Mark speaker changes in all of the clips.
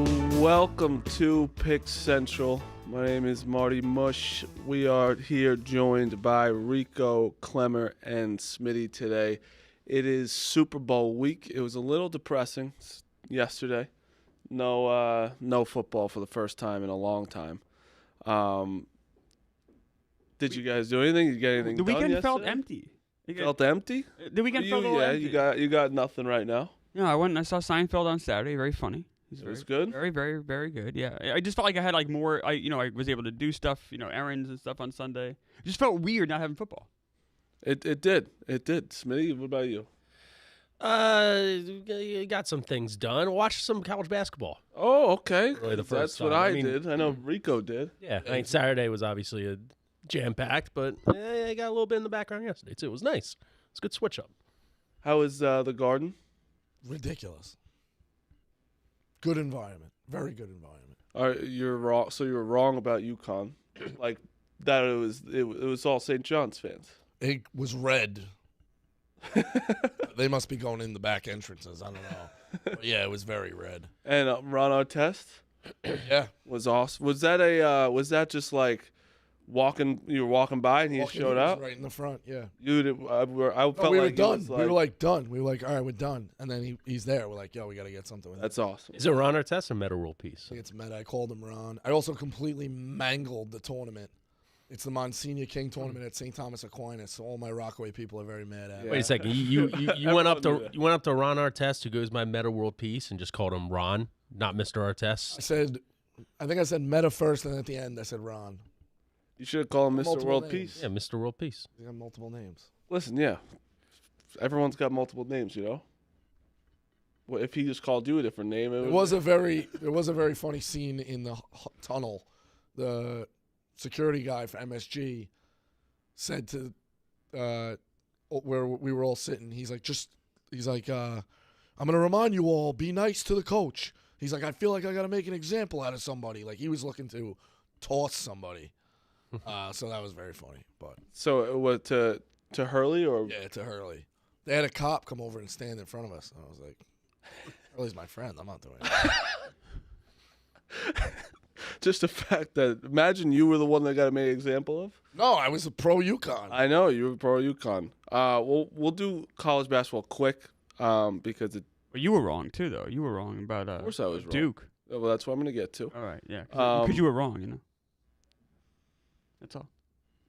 Speaker 1: Welcome to Pick Central. My name is Marty Mush. We are here joined by Rico, Clemmer, and Smitty today. It is Super Bowl week. It was a little depressing yesterday. No football for the first time in a long time. Did you guys do anything? Did you get anything
Speaker 2: The
Speaker 1: done
Speaker 2: weekend
Speaker 1: yesterday?
Speaker 2: felt empty.
Speaker 1: Felt empty?
Speaker 2: The weekend felt a little empty.
Speaker 1: You got nothing right now.
Speaker 2: No, I went and I saw Seinfeld on Saturday. Very funny.
Speaker 1: It was good?
Speaker 2: Very, very, very good. Yeah, I just felt like I had like more. I was able to do stuff, errands and stuff on Sunday. It just felt weird not having football.
Speaker 1: It did. Smitty, what about you?
Speaker 3: You got some things done. Watch some college basketball.
Speaker 1: Oh, okay.
Speaker 3: Really the first
Speaker 1: That's what
Speaker 3: time.
Speaker 1: I
Speaker 3: I mean-
Speaker 1: did. I know Rico did.
Speaker 3: Yeah, Saturday was obviously a jam-packed, but I got a little bit in the background yesterday, too. It was nice. It's a good switch-up.
Speaker 1: How was the Garden?
Speaker 4: Ridiculous. Good environment. Very good environment.
Speaker 1: You're wrong. So you were wrong about UConn, like that. It was all St. John's fans.
Speaker 4: It was red. They must be going in the back entrances. I don't know. But yeah, it was very red.
Speaker 1: And Ron Artest
Speaker 4: Yeah.
Speaker 1: was awesome. Was that just like you were walking by and he
Speaker 4: Walking
Speaker 1: showed
Speaker 4: in, was
Speaker 1: up?
Speaker 4: right in the front, yeah.
Speaker 1: I felt
Speaker 4: We were
Speaker 1: like he
Speaker 4: done.
Speaker 1: was
Speaker 4: We were like done. We were like, all right, we're done. And then he's there. We're like, yo, we got to get something with him.
Speaker 1: That's awesome.
Speaker 3: Is it Ron Artest or Meta World Peace?
Speaker 4: I think it's meta. I called him Ron. I also completely mangled the tournament. It's the Monsignor King tournament at St. Thomas Aquinas, so all my Rockaway people are very mad at.
Speaker 1: Yeah.
Speaker 3: Wait a second. You went up
Speaker 1: knew
Speaker 3: to
Speaker 1: that.
Speaker 3: you went up to Ron Artest, who goes by Meta World Peace, and just called him Ron, not Mr. Artest.
Speaker 4: I think I said meta first, and at the end I said Ron.
Speaker 1: You should have called him Mr.
Speaker 4: Multiple
Speaker 1: World
Speaker 4: names.
Speaker 1: Peace.
Speaker 3: Yeah, Mr. World Peace.
Speaker 4: They got multiple names.
Speaker 1: Listen, yeah, everyone's got multiple names, Well, if he just called you a different name,
Speaker 4: It was a very funny scene in the tunnel. The security guy for MSG said to where we were all sitting, he's like, I'm gonna remind you all, be nice to the coach. He's like, I feel like I gotta make an example out of somebody. Like he was looking to toss somebody. So that was very funny. But
Speaker 1: So it was to Hurley or
Speaker 4: yeah, to Hurley. They had a cop come over and stand in front of us. And I was like, Hurley's my friend. I'm not doing it.
Speaker 1: just the fact that imagine you were the one that got made an example of.
Speaker 4: No, I was a pro UConn.
Speaker 1: I know you were pro UConn. We'll do college basketball quick because
Speaker 2: But you were wrong too, though. You were wrong about
Speaker 1: of course I was wrong.
Speaker 2: Duke.
Speaker 1: Well, that's what I'm gonna get to.
Speaker 2: All right, yeah, because you were wrong. That's all.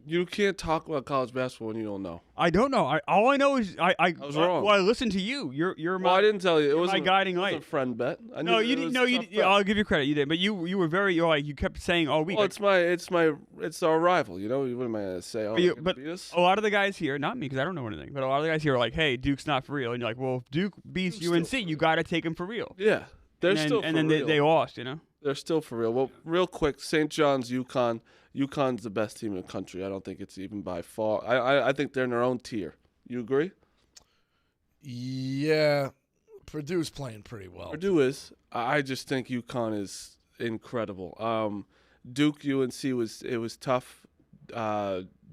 Speaker 1: You can't talk about college basketball when you don't know.
Speaker 2: I don't know. All I know is I
Speaker 1: was wrong.
Speaker 2: Well, I listened to you. You're my.
Speaker 1: Well, I didn't tell you. It was
Speaker 2: my guiding
Speaker 1: it was a
Speaker 2: light.
Speaker 1: friend bet. I
Speaker 2: No,
Speaker 1: knew
Speaker 2: you
Speaker 1: it
Speaker 2: didn't.
Speaker 1: was
Speaker 2: No,
Speaker 1: a
Speaker 2: you.
Speaker 1: tough
Speaker 2: Yeah,
Speaker 1: bet.
Speaker 2: I'll give you credit. You did, but you were very. You kept saying all week.
Speaker 1: Well,
Speaker 2: like,
Speaker 1: it's our rival. What am I gonna say? Oh,
Speaker 2: But you-
Speaker 1: they can
Speaker 2: but
Speaker 1: beat us?
Speaker 2: a lot of the guys here, not me because I don't know anything, but a lot of the guys here are like, "Hey, Duke's not for real," and you're like, "Well, if Duke beats
Speaker 1: Duke's still
Speaker 2: UNC, you got to take him for real."
Speaker 1: Yeah, they're
Speaker 2: and then,
Speaker 1: still
Speaker 2: and
Speaker 1: for
Speaker 2: then
Speaker 1: real.
Speaker 2: they lost.
Speaker 1: They're still for real. Well, real quick, St. John's, UConn. UConn's the best team in the country. I don't think it's even by far. I think they're in their own tier. You agree?
Speaker 4: Yeah, Purdue's playing pretty well.
Speaker 1: Purdue is. I just think UConn is incredible. Duke, UNC was tough.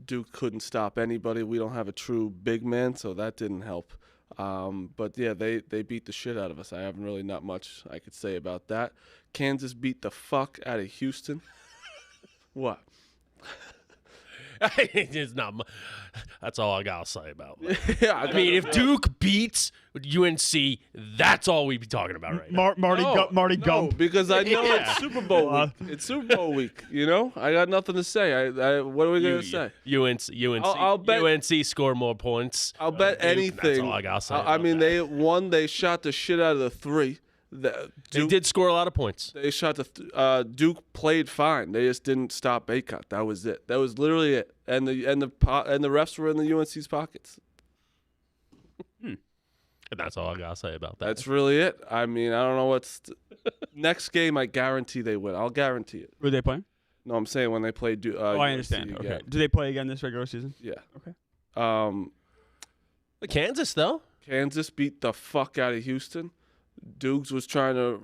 Speaker 1: Duke couldn't stop anybody. We don't have a true big man, so that didn't help. But yeah, they beat the shit out of us. I have really not much I could say about that. Kansas beat the fuck out of Houston. What?
Speaker 3: It's not. That's all I gotta say about it.
Speaker 1: Yeah,
Speaker 3: I mean, if Duke beats UNC, that's all we be talking about right now.
Speaker 2: Marty
Speaker 1: no,
Speaker 2: Gump.
Speaker 1: because I know
Speaker 3: Yeah.
Speaker 1: it's Super Bowl week. It's Super Bowl week. I got nothing to say. What are we gonna say? I'll bet-
Speaker 3: UNC score more points.
Speaker 1: I'll bet
Speaker 3: Duke,
Speaker 1: anything.
Speaker 3: That's all I gotta say.
Speaker 1: I
Speaker 3: about
Speaker 1: mean,
Speaker 3: that.
Speaker 1: they shot the shit out of the three.
Speaker 3: They
Speaker 1: Duke,
Speaker 3: did score a lot of points.
Speaker 1: They shot Duke played fine. They just didn't stop Baycott. That was it. That was literally it. And the refs were in the UNC's pockets.
Speaker 3: And that's all I gotta say about that.
Speaker 1: That's really it. I mean, I don't know what's next game. I guarantee they win. I'll guarantee it.
Speaker 2: Who are they playing?
Speaker 1: No, I'm saying when they play.
Speaker 2: I understand.
Speaker 1: UNC
Speaker 2: Okay.
Speaker 1: again.
Speaker 2: Do they play again this regular season?
Speaker 1: Yeah.
Speaker 2: Okay.
Speaker 3: But Kansas though.
Speaker 1: Kansas beat the fuck out of Houston. Dukes was trying to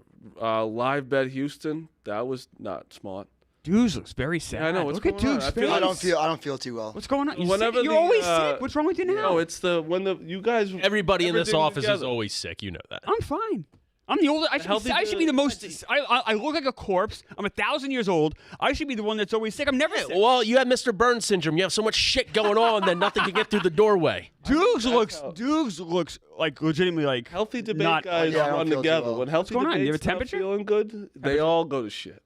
Speaker 1: live bet Houston. That was not smart.
Speaker 2: Dukes looks very sad.
Speaker 1: Yeah, I know. What's
Speaker 2: Look at
Speaker 1: going on?
Speaker 2: Dukes'
Speaker 1: I feel
Speaker 2: face.
Speaker 1: like-
Speaker 5: I don't feel too well.
Speaker 2: What's going on? You're
Speaker 1: Whenever
Speaker 2: sick? You're
Speaker 1: the,
Speaker 2: always sick. What's wrong with you now?
Speaker 1: No, it's you guys.
Speaker 3: Everybody in this
Speaker 1: everything
Speaker 3: office is
Speaker 1: together.
Speaker 3: always sick. You know that.
Speaker 2: I'm fine. I'm the oldest.
Speaker 3: Healthy
Speaker 2: I should be the most. I look like a corpse. I'm 1,000 years old. I should be the one that's always sick. I'm never sick.
Speaker 3: Well, you have Mr. Burns syndrome. You have so much shit going on that nothing can get through the doorway.
Speaker 2: Dukes looks like legitimately like
Speaker 1: Healthy debate
Speaker 2: not,
Speaker 1: guys
Speaker 5: I don't
Speaker 1: run
Speaker 5: feel too
Speaker 1: together.
Speaker 5: well.
Speaker 1: When healthy
Speaker 2: going on? You have a
Speaker 1: debates not
Speaker 2: temperature?
Speaker 1: feeling good, they all go to shit.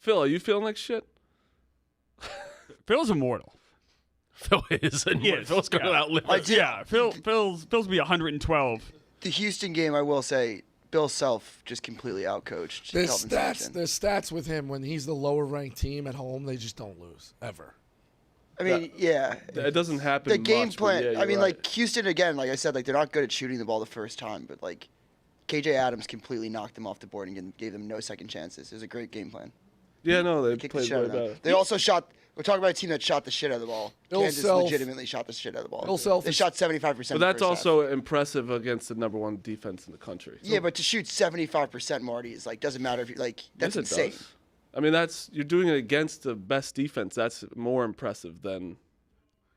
Speaker 1: Phil, are you feeling like shit?
Speaker 2: Phil's immortal.
Speaker 3: Phil is. And yeah, Phil's going to outlive us.
Speaker 2: Yeah, Phil's be 112.
Speaker 5: The Houston game, I will say, Bill Self just completely outcoached.
Speaker 4: There's
Speaker 5: Kelvin
Speaker 4: stats.
Speaker 5: Sampson.
Speaker 4: There's stats with him when he's the lower ranked team at home. They just don't lose ever.
Speaker 5: I mean, yeah.
Speaker 1: It doesn't happen.
Speaker 5: The game
Speaker 1: much, but
Speaker 5: plan.
Speaker 1: yeah, you're
Speaker 5: I mean,
Speaker 1: right.
Speaker 5: like Houston again. Like I said, like they're not good at shooting the ball the first time, but like KJ Adams completely knocked them off the board and gave them no second chances. It was a great game plan.
Speaker 1: Yeah, no, they
Speaker 5: Kicked the
Speaker 1: played
Speaker 5: shit out
Speaker 1: way
Speaker 5: of them.
Speaker 1: better.
Speaker 5: They also shot. We're talking about a team that shot the shit out of the ball.
Speaker 4: Bill
Speaker 5: Kansas
Speaker 4: Self-
Speaker 5: legitimately shot the shit out of the ball.
Speaker 4: Bill Self
Speaker 5: They
Speaker 4: is-
Speaker 5: shot 75%.
Speaker 1: But that's also impressive against the #1 defense in the country.
Speaker 5: Yeah, but to shoot 75%, Marty, is like doesn't matter if you like. That's
Speaker 1: Yes, it
Speaker 5: insane.
Speaker 1: does. I mean, you're doing it against the best defense. That's more impressive than.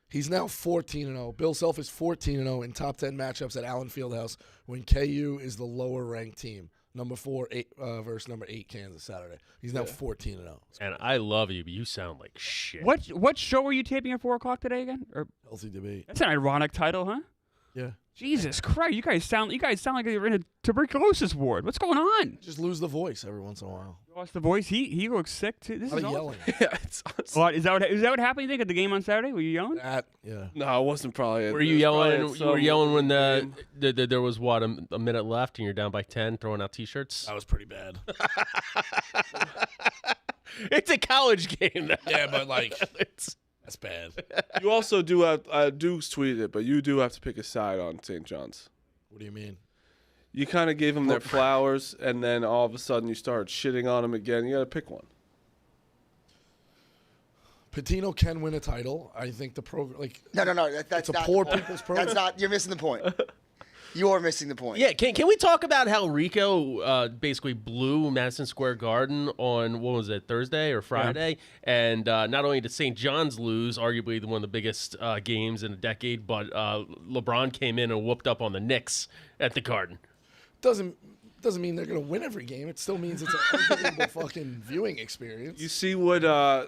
Speaker 4: He's now 14-0. Bill Self is 14-0 in top 10 matchups at Allen Fieldhouse when KU is the lower ranked team. Number 4 versus number 8 Kansas Saturday. He's now 14-0.
Speaker 3: And I love you, but you sound like shit.
Speaker 2: What show are you taping at 4 o'clock today again? Or
Speaker 4: Healthy debate.
Speaker 2: that's an ironic title, huh?
Speaker 4: Yeah.
Speaker 2: Jesus Christ, you guys sound like you're in a tuberculosis ward. What's going on?
Speaker 4: Just lose the voice every once in a while.
Speaker 2: You lost the voice. He looks sick too. This
Speaker 4: A
Speaker 2: is
Speaker 4: lot of
Speaker 2: awesome.
Speaker 4: yelling.
Speaker 1: Yeah, it's awesome.
Speaker 2: What is that what happened? You think at the game on Saturday? Were you yelling?
Speaker 4: Yeah.
Speaker 1: No, I wasn't probably.
Speaker 3: Were you yelling? You were yelling when
Speaker 1: game.
Speaker 3: there was what a minute left and you're down by 10, throwing out T-shirts.
Speaker 4: That was pretty bad.
Speaker 3: It's a college game.
Speaker 4: Yeah, but like, that's bad.
Speaker 1: You also do have Duke's tweeted it, but you do have to pick a side on St. John's.
Speaker 4: What do you mean?
Speaker 1: You kind of gave them their flowers, and then all of a sudden you started shitting on them again. You got to pick one.
Speaker 4: Patino can win a title. I think the program, like,
Speaker 5: No. That's
Speaker 4: it's a
Speaker 5: not
Speaker 4: poor
Speaker 5: the point.
Speaker 4: people's program.
Speaker 5: That's not. You're missing the point. You're missing the point.
Speaker 3: Yeah, can we talk about how Rico basically blew Madison Square Garden on, what was it, Thursday or Friday? And not only did St. John's lose, arguably one of the biggest games in a decade, but LeBron came in and whooped up on the Knicks at the Garden.
Speaker 4: doesn't mean they're gonna win every game. It still means it's an unbelievable fucking viewing experience.
Speaker 1: You see what?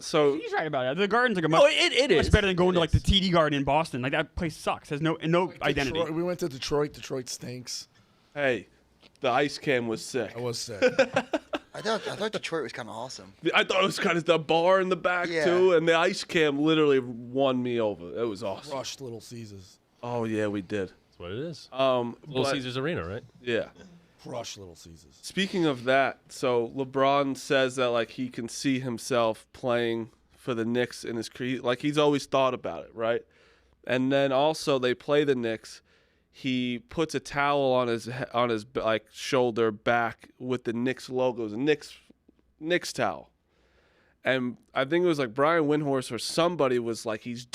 Speaker 1: So
Speaker 2: He's right about it. The Garden's like a much,
Speaker 3: Oh, it
Speaker 2: much
Speaker 3: is.
Speaker 2: better than going
Speaker 3: It
Speaker 2: to like the
Speaker 3: is.
Speaker 2: TD Garden in Boston. Like that place sucks. Has no identity.
Speaker 4: Detroit, we went to Detroit. Detroit stinks.
Speaker 1: hey, the ice cam was sick.
Speaker 4: I was sick.
Speaker 5: I thought Detroit was kind of awesome.
Speaker 1: I thought it was kind of the bar in the back
Speaker 5: Yeah.
Speaker 1: too, and the ice cam literally won me over. It was awesome.
Speaker 4: Crushed Little Caesars.
Speaker 1: Oh yeah, we did.
Speaker 3: That's what it is.
Speaker 1: Little
Speaker 3: Little Caesars Arena, right?
Speaker 1: Yeah.
Speaker 4: Crushed Little Caesars.
Speaker 1: Speaking of that, so LeBron says that like he can see himself playing for the Knicks in his career, like he's always thought about it, right? And then also they play the Knicks. He puts a towel on his like shoulder back with the Knicks logos, Knicks towel. And I think it was like Brian Windhorst or somebody was like, he's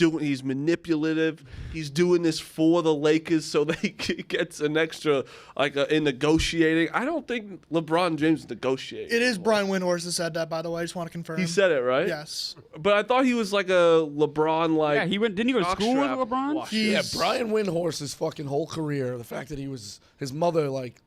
Speaker 1: manipulative. He's doing this for the Lakers so they gets an extra, like in negotiating. I don't think LeBron James negotiated.
Speaker 6: It is Brian Windhorst that said that, by the way. I just want to confirm.
Speaker 1: He said it, right?
Speaker 6: Yes.
Speaker 1: But I thought he was like a LeBron, like.
Speaker 2: Yeah, didn't he go to school with
Speaker 1: jockstrap
Speaker 2: LeBron?
Speaker 1: washer.
Speaker 4: Yeah, Brian Windhorst's fucking whole career, the fact that his mother like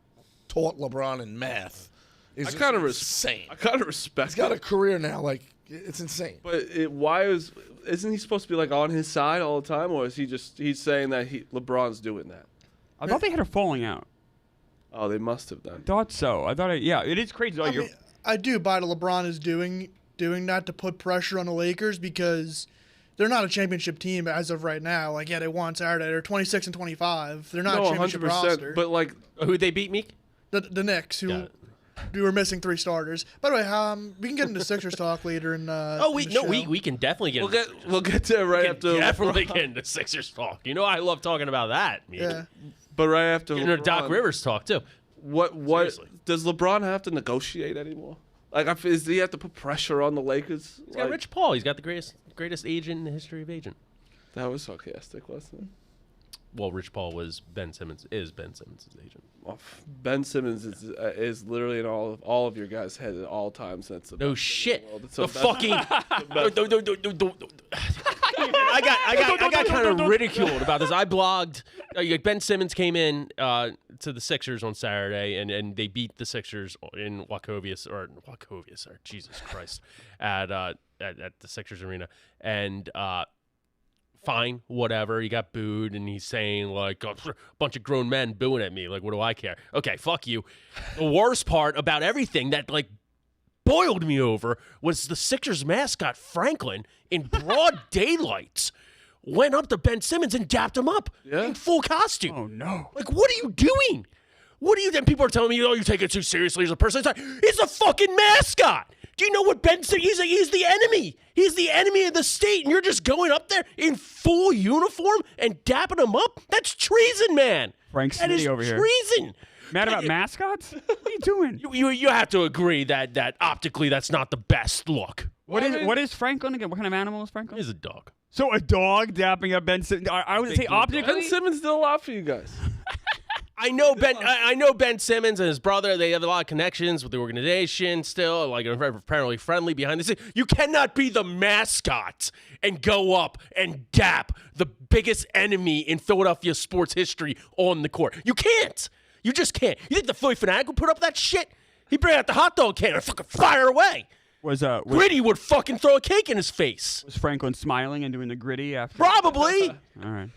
Speaker 4: taught LeBron in math is
Speaker 1: I kind of
Speaker 4: insane.
Speaker 1: I kind of respect.
Speaker 4: He's got a
Speaker 1: it.
Speaker 4: career now, like it's insane.
Speaker 1: But isn't he supposed to be like on his side all the time, or is he's saying that LeBron's doing that?
Speaker 2: I thought they had a falling out.
Speaker 1: Oh, they must have done.
Speaker 2: Thought so. Yeah, it is crazy. Like,
Speaker 6: I mean, I do buy that LeBron is doing that to put pressure on the Lakers because they're not a championship team as of right now. Like, yeah, they won Saturday. They're 26-25. They're not a championship roster.
Speaker 1: But like,
Speaker 3: Who'd they beat, Meek?
Speaker 6: The Knicks,
Speaker 3: Got
Speaker 6: who
Speaker 3: it.
Speaker 6: we were missing 3 starters. By the way, we can get into Sixers talk later in.
Speaker 3: We can definitely get.
Speaker 1: we'll get to it right after.
Speaker 3: definitely
Speaker 1: LeBron.
Speaker 3: get into Sixers talk. You know I love talking about that. Meek.
Speaker 6: Yeah.
Speaker 1: But right after
Speaker 3: Get into
Speaker 1: LeBron,
Speaker 3: Doc Rivers talk too.
Speaker 1: What
Speaker 3: Seriously.
Speaker 1: does LeBron have to negotiate anymore? Like, does he have to put pressure on the Lakers?
Speaker 3: He's got Rich Paul. He's got the greatest agent in the history of agent.
Speaker 1: That was sarcastic, wasn't it?
Speaker 3: Well, Rich Paul is Ben Simmons' agent.
Speaker 1: Well, Ben Simmons is literally in all of your guys' head at all times. That's the
Speaker 3: No
Speaker 1: best
Speaker 3: shit.
Speaker 1: in the world. It's
Speaker 3: The
Speaker 1: best-
Speaker 3: fucking. I got kind of ridiculed about this. I blogged. Ben Simmons came in to the Sixers on Saturday, and they beat the Sixers in Wachovia, or Jesus Christ, at the Sixers arena, and fine, whatever. He got booed, and he's saying like a bunch of grown men booing at me. Like, what do I care? Okay, fuck you. The worst part about everything that like boiled me over was the Sixers mascot Franklin in broad daylight went up to Ben Simmons and dapped him up in full costume.
Speaker 2: Oh, no.
Speaker 3: Like, what are you doing? What are you? And people are telling me, oh, you take it too seriously as a person. It's like, he's a fucking mascot. Do you know what Ben Simmons? He's the enemy. He's the enemy of the state, and you're just going up there in full uniform and dapping him up? That's treason, man.
Speaker 2: Frank
Speaker 3: That is
Speaker 2: Smitty over here.
Speaker 3: treason.
Speaker 2: Mad about mascots? What are you doing?
Speaker 3: You have to agree that optically that's not the best look.
Speaker 2: What is Franklin again? What kind of animal is Franklin?
Speaker 3: He's a dog.
Speaker 2: So a dog dapping up Ben Simmons. I would say optically.
Speaker 1: Ben Simmons did a lot for you guys.
Speaker 3: I know Ben Simmons and his brother. They have a lot of connections with the organization. Still, like, apparently friendly behind the scenes. You cannot be the mascot and go up and dap the biggest enemy in Philadelphia sports history on the court. You can't. You just can't. You think the Philly Fanatic would put up that shit? He'd bring out the hot dog can and fucking fire away.
Speaker 2: Was
Speaker 3: Gritty would fucking throw a cake in his face.
Speaker 2: Was Franklin smiling and doing the gritty after?
Speaker 3: Probably.
Speaker 2: All right.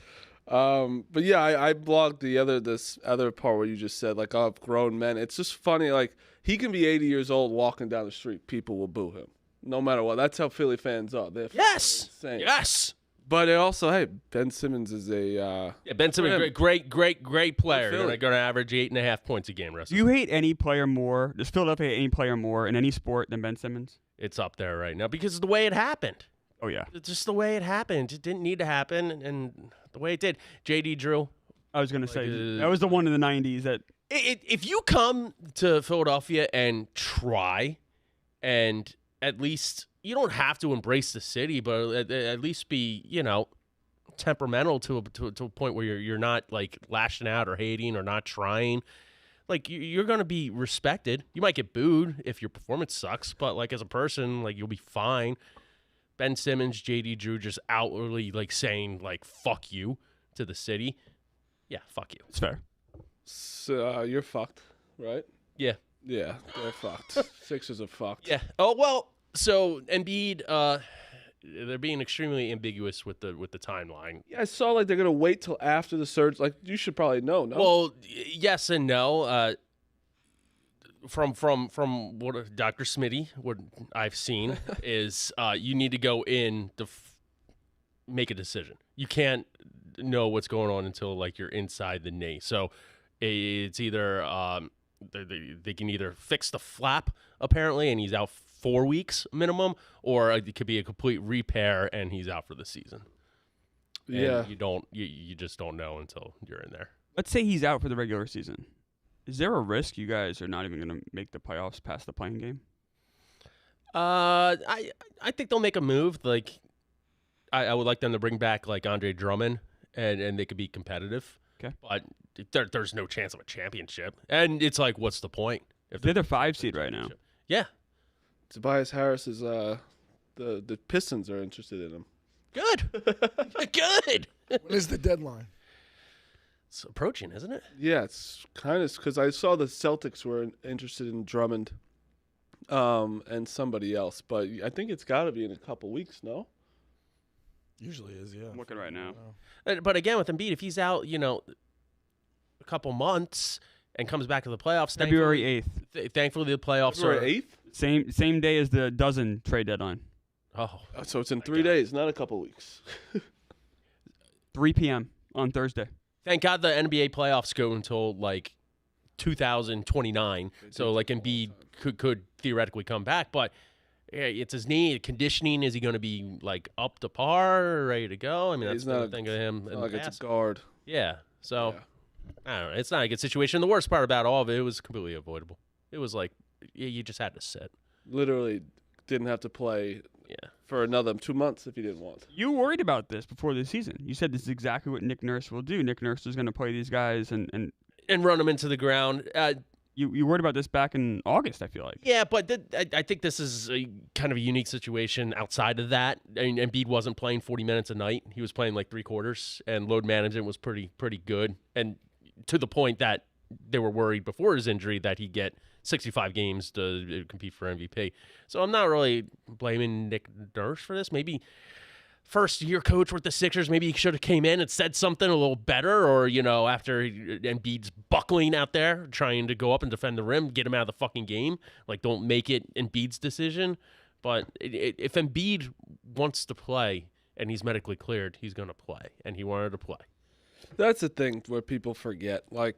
Speaker 1: But yeah, I blogged this other part where you just said like, oh, grown men. It's just funny. Like, he can be 80 years old walking down the street. People will boo him no matter what. That's how Philly fans are. They're
Speaker 3: Yes.
Speaker 1: insane.
Speaker 3: Yes.
Speaker 1: But it also, hey, Ben Simmons is a
Speaker 3: Yeah, Ben Simmons, great player.
Speaker 1: Philly.
Speaker 3: Going to average 8.5 points a game.
Speaker 2: Do you hate any player more? Does Philadelphia hate any player more in any sport than Ben Simmons?
Speaker 3: It's up there right now because of the way it happened.
Speaker 2: Oh yeah.
Speaker 3: It's just the way it happened. It didn't need to happen, and the way it did. JD Drew.
Speaker 2: I was gonna say that was the one in the '90s that.
Speaker 3: If you come to Philadelphia and try, and at least you don't have to embrace the city, but at least be temperamental to a point where you're not like lashing out or hating or not trying. Like, you're going to be respected. You might get booed if your performance sucks, but like as a person, like, you'll be fine. Ben Simmons, JD Drew just outwardly like saying like fuck you to the city. Yeah, fuck you.
Speaker 2: It's fair.
Speaker 1: So, you're fucked, right?
Speaker 3: Yeah.
Speaker 1: Yeah, they're fucked. Sixers are fucked.
Speaker 3: Yeah. Oh well. So Embiid, they're being extremely ambiguous with the timeline.
Speaker 1: Yeah, I saw like they're gonna wait till after the surge. Like, you should probably know. No.
Speaker 3: Well, yes and no. From what Dr. Smitty, what I've seen is you need to go in to make a decision. You can't know what's going on until like you're inside the knee. So it's either they can either fix the flap apparently, and he's out 4 weeks minimum, or it could be a complete repair and he's out for the season.
Speaker 1: yeah.
Speaker 3: And you just don't know until you're in there.
Speaker 2: Let's say he's out for the regular season. Is there a risk you guys are not even going to make the playoffs past the playing game?
Speaker 3: I think they'll make a move. Like, I would like them to bring back like Andre Drummond, and they could be competitive.
Speaker 2: Okay.
Speaker 3: But there's no chance of a championship. And it's like, what's the point? If
Speaker 2: They're the 5 seed right now.
Speaker 3: Yeah.
Speaker 1: Tobias Harris is the Pistons are interested in him.
Speaker 3: Good. Good.
Speaker 4: When is the deadline?
Speaker 3: It's approaching, isn't it?
Speaker 1: Yeah, it's kind of because I saw the Celtics were interested in Drummond, and somebody else, but I think it's got to be in a couple weeks. No.
Speaker 4: Usually is, yeah.
Speaker 2: I'm looking right now.
Speaker 3: But again, with Embiid, if he's out, a couple months and comes back to the playoffs,
Speaker 2: February 8th.
Speaker 3: Thankfully, the playoffs
Speaker 1: February 8th.
Speaker 2: Same day as the dozen trade deadline.
Speaker 3: Oh,
Speaker 1: So it's in 3 days, not a couple weeks.
Speaker 2: 3 p.m. on Thursday.
Speaker 3: thank God the NBA playoffs go until like 2029. So like Embiid could theoretically come back, but yeah, it's his knee. Conditioning, is he going to be like up to par, ready to go? I mean, that's
Speaker 1: He's not
Speaker 3: the thing of him.
Speaker 1: It's
Speaker 3: in
Speaker 1: not
Speaker 3: the
Speaker 1: like it's
Speaker 3: past.
Speaker 1: a guard.
Speaker 3: Yeah. So
Speaker 1: Yeah.
Speaker 3: I don't know. It's not a good situation. The worst part about all of it was completely avoidable. It was like you just had to sit.
Speaker 1: Literally didn't have to play
Speaker 3: Yeah.
Speaker 1: for another 2 months if he didn't want.
Speaker 2: You worried about this before the season. You said this is exactly what Nick Nurse will do. Nick Nurse is going to play these guys, and
Speaker 3: And run them into the ground.
Speaker 2: you worried about this back in August, I feel like.
Speaker 3: Yeah, but I think this is a kind of a unique situation outside of that. I mean, Embiid wasn't playing 40 minutes a night. He was playing like 3 quarters, and load management was pretty good. And to the point that they were worried before his injury that he'd get 65 games to compete for MVP. So I'm not really blaming Nick Nurse for this. Maybe first-year coach with the Sixers, maybe he should have came in and said something a little better, or, after Embiid's buckling out there, trying to go up and defend the rim, get him out of the fucking game. Like, don't make it Embiid's decision. But if Embiid wants to play and he's medically cleared, he's going to play, and he wanted to play.
Speaker 1: That's the thing where people forget. Like,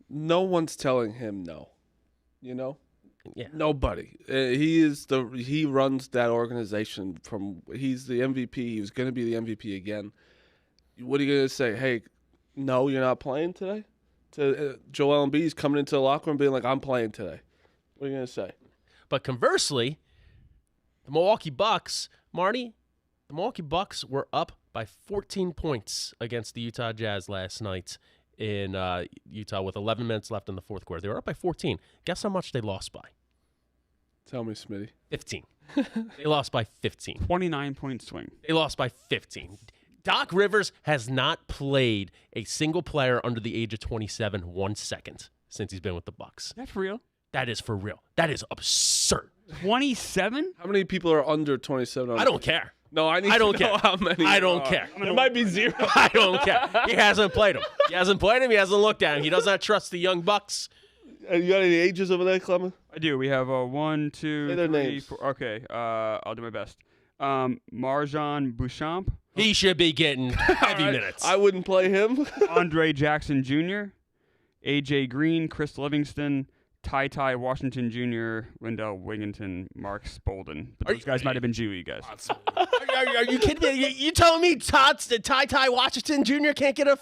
Speaker 1: no one's telling him no.
Speaker 3: Yeah.
Speaker 1: Nobody. He runs that organization. He's the MVP. He was going to be the MVP again. What are you going to say? Hey, no, you're not playing today? Joel Embiid's coming into the locker room being like, I'm playing today. What are you going to say?
Speaker 3: But conversely, the Milwaukee Bucks, Marty, were up by 14 points against the Utah Jazz last night in Utah with 11 minutes left in the fourth quarter. They were up by 14. Guess how much they lost by?
Speaker 1: Tell me, Smitty.
Speaker 3: 15. They lost by 15.
Speaker 2: 29-point swing.
Speaker 3: They lost by 15. Doc Rivers has not played a single player under the age of 27 1 second since he's been with the Bucks.
Speaker 2: That's real.
Speaker 3: That is for real. That is absurd.
Speaker 2: 27?
Speaker 1: How many people are under 27?
Speaker 3: I don't care.
Speaker 1: No, I
Speaker 3: don't
Speaker 1: to know
Speaker 3: care.
Speaker 1: how many.
Speaker 3: I don't care.
Speaker 1: It might be 0.
Speaker 3: I don't care. He hasn't played him. He hasn't looked at him. He does not trust the young Bucks.
Speaker 1: You got any ages over there, Clement?
Speaker 2: I do. We have 1, 2,
Speaker 1: Say their
Speaker 2: 3,
Speaker 1: names.
Speaker 2: 4. Okay, I'll do my best. Marjan Beauchamp,
Speaker 3: He should be getting heavy minutes.
Speaker 1: I wouldn't play him.
Speaker 2: Andre Jackson Jr., A.J. Green, Chris Livingston, Ty Washington Jr., Wendell Wigginton, Mark Spolden. But those guys might have been Jewy guys.
Speaker 3: Are you kidding me? You telling me Ty Washington Jr. can't get a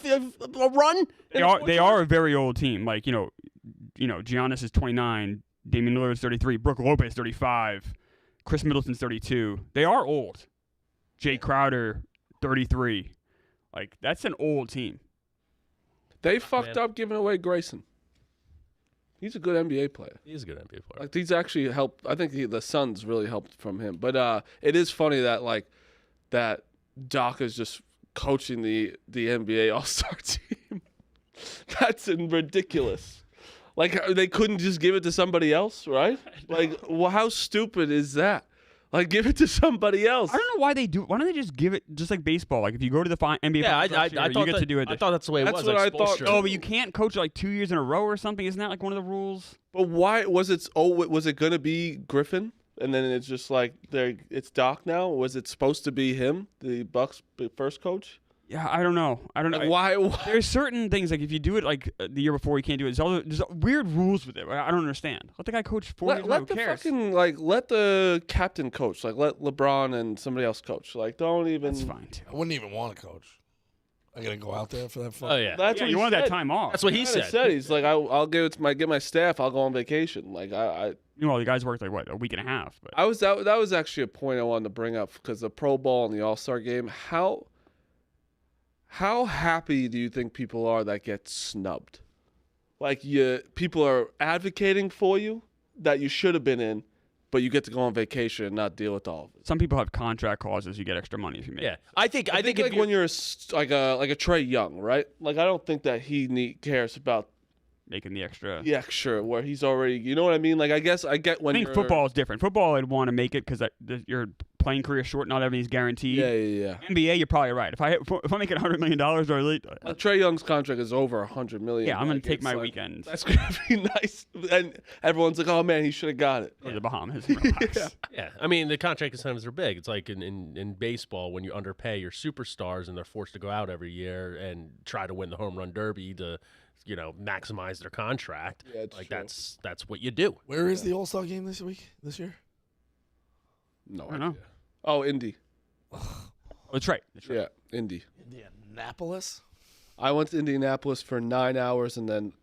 Speaker 3: run?
Speaker 2: They are a very old team. Like, Giannis is 29, Damian Lillard is 33, Brook Lopez 35, Chris Middleton's 32. They are old. Jay Crowder, 33. Like, that's an old team.
Speaker 1: They fucked up giving away Grayson. He's a good NBA player.
Speaker 3: He's a good NBA player.
Speaker 1: Like, he's actually helped. I think the Suns really helped from him. But it is funny that that Doc is just coaching the NBA All-Star team. That's ridiculous. Like, they couldn't just give it to somebody else, right? Like, well, how stupid is that? Like, give it to somebody else.
Speaker 2: I don't know why they do. Why don't they just give it just like baseball? Like, if you go to the NBA Finals next year, you get to do it.
Speaker 3: I thought that's the way it was.
Speaker 1: That's what I thought.
Speaker 2: Oh, but you can't coach like 2 years in a row or something. Isn't that like one of the rules?
Speaker 1: But why was it? Was it going to be Griffin? And then it's just like it's Doc now. Was it supposed to be him, the Bucks' first coach?
Speaker 2: Yeah, I don't know.
Speaker 1: Like, why?
Speaker 2: There's certain things like if you do it like the year before, you can't do it. There's weird rules with it. I don't understand. Let the guy coach 4 years.
Speaker 1: Let the
Speaker 2: cares?
Speaker 1: fucking let the captain coach. Like, let LeBron and somebody else coach. Like, don't even.
Speaker 2: That's fine too.
Speaker 4: I wouldn't even want to coach. I gotta go out there for that fun.
Speaker 3: Oh yeah.
Speaker 1: That's what
Speaker 2: You
Speaker 1: he
Speaker 2: wanted that
Speaker 1: said.
Speaker 2: time off.
Speaker 3: That's what he said.
Speaker 1: He's like, I'll give it to get my staff. I'll go on vacation. Like
Speaker 2: The guys worked like a week and a half. But
Speaker 1: that was actually a point I wanted to bring up because the Pro Bowl and the All-Star game. How happy do you think people are that get snubbed? Like, people are advocating for you that you should have been in, but you get to go on vacation and not deal with all of it.
Speaker 2: some people have contract clauses. You get extra money if you make.
Speaker 3: Yeah, I think
Speaker 1: like when you're like a Trey Young, right? Like, I don't think that he cares about
Speaker 2: making the extra.
Speaker 1: the extra where he's already. You know what I mean? Like, I guess I get when
Speaker 2: I think football is different. Football, I'd want to make it because your playing career is short. Not everything's guaranteed.
Speaker 1: Yeah.
Speaker 2: NBA, you're probably right. If I make it $100 million or late,
Speaker 1: Trey Young's contract is over $100 million.
Speaker 2: yeah, I'm gonna
Speaker 1: Like,
Speaker 2: take
Speaker 1: it's
Speaker 2: my
Speaker 1: like,
Speaker 2: weekends
Speaker 1: That's gonna be nice, and everyone's like, "Oh man, he should have got it."
Speaker 2: to the Bahamas. And relax.
Speaker 3: Yeah, I mean the contract incentives are big. It's like in baseball when you underpay your superstars and they're forced to go out every year and try to win the home run derby to, maximize their contract.
Speaker 1: Yeah, it's
Speaker 3: like
Speaker 1: true.
Speaker 3: that's what you do.
Speaker 4: Where is the All-Star game this year?
Speaker 1: No,
Speaker 2: I don't know.
Speaker 1: Oh, Indy.
Speaker 2: That's right.
Speaker 1: Yeah, Indy.
Speaker 4: Indianapolis?
Speaker 1: I went to Indianapolis for 9 hours and then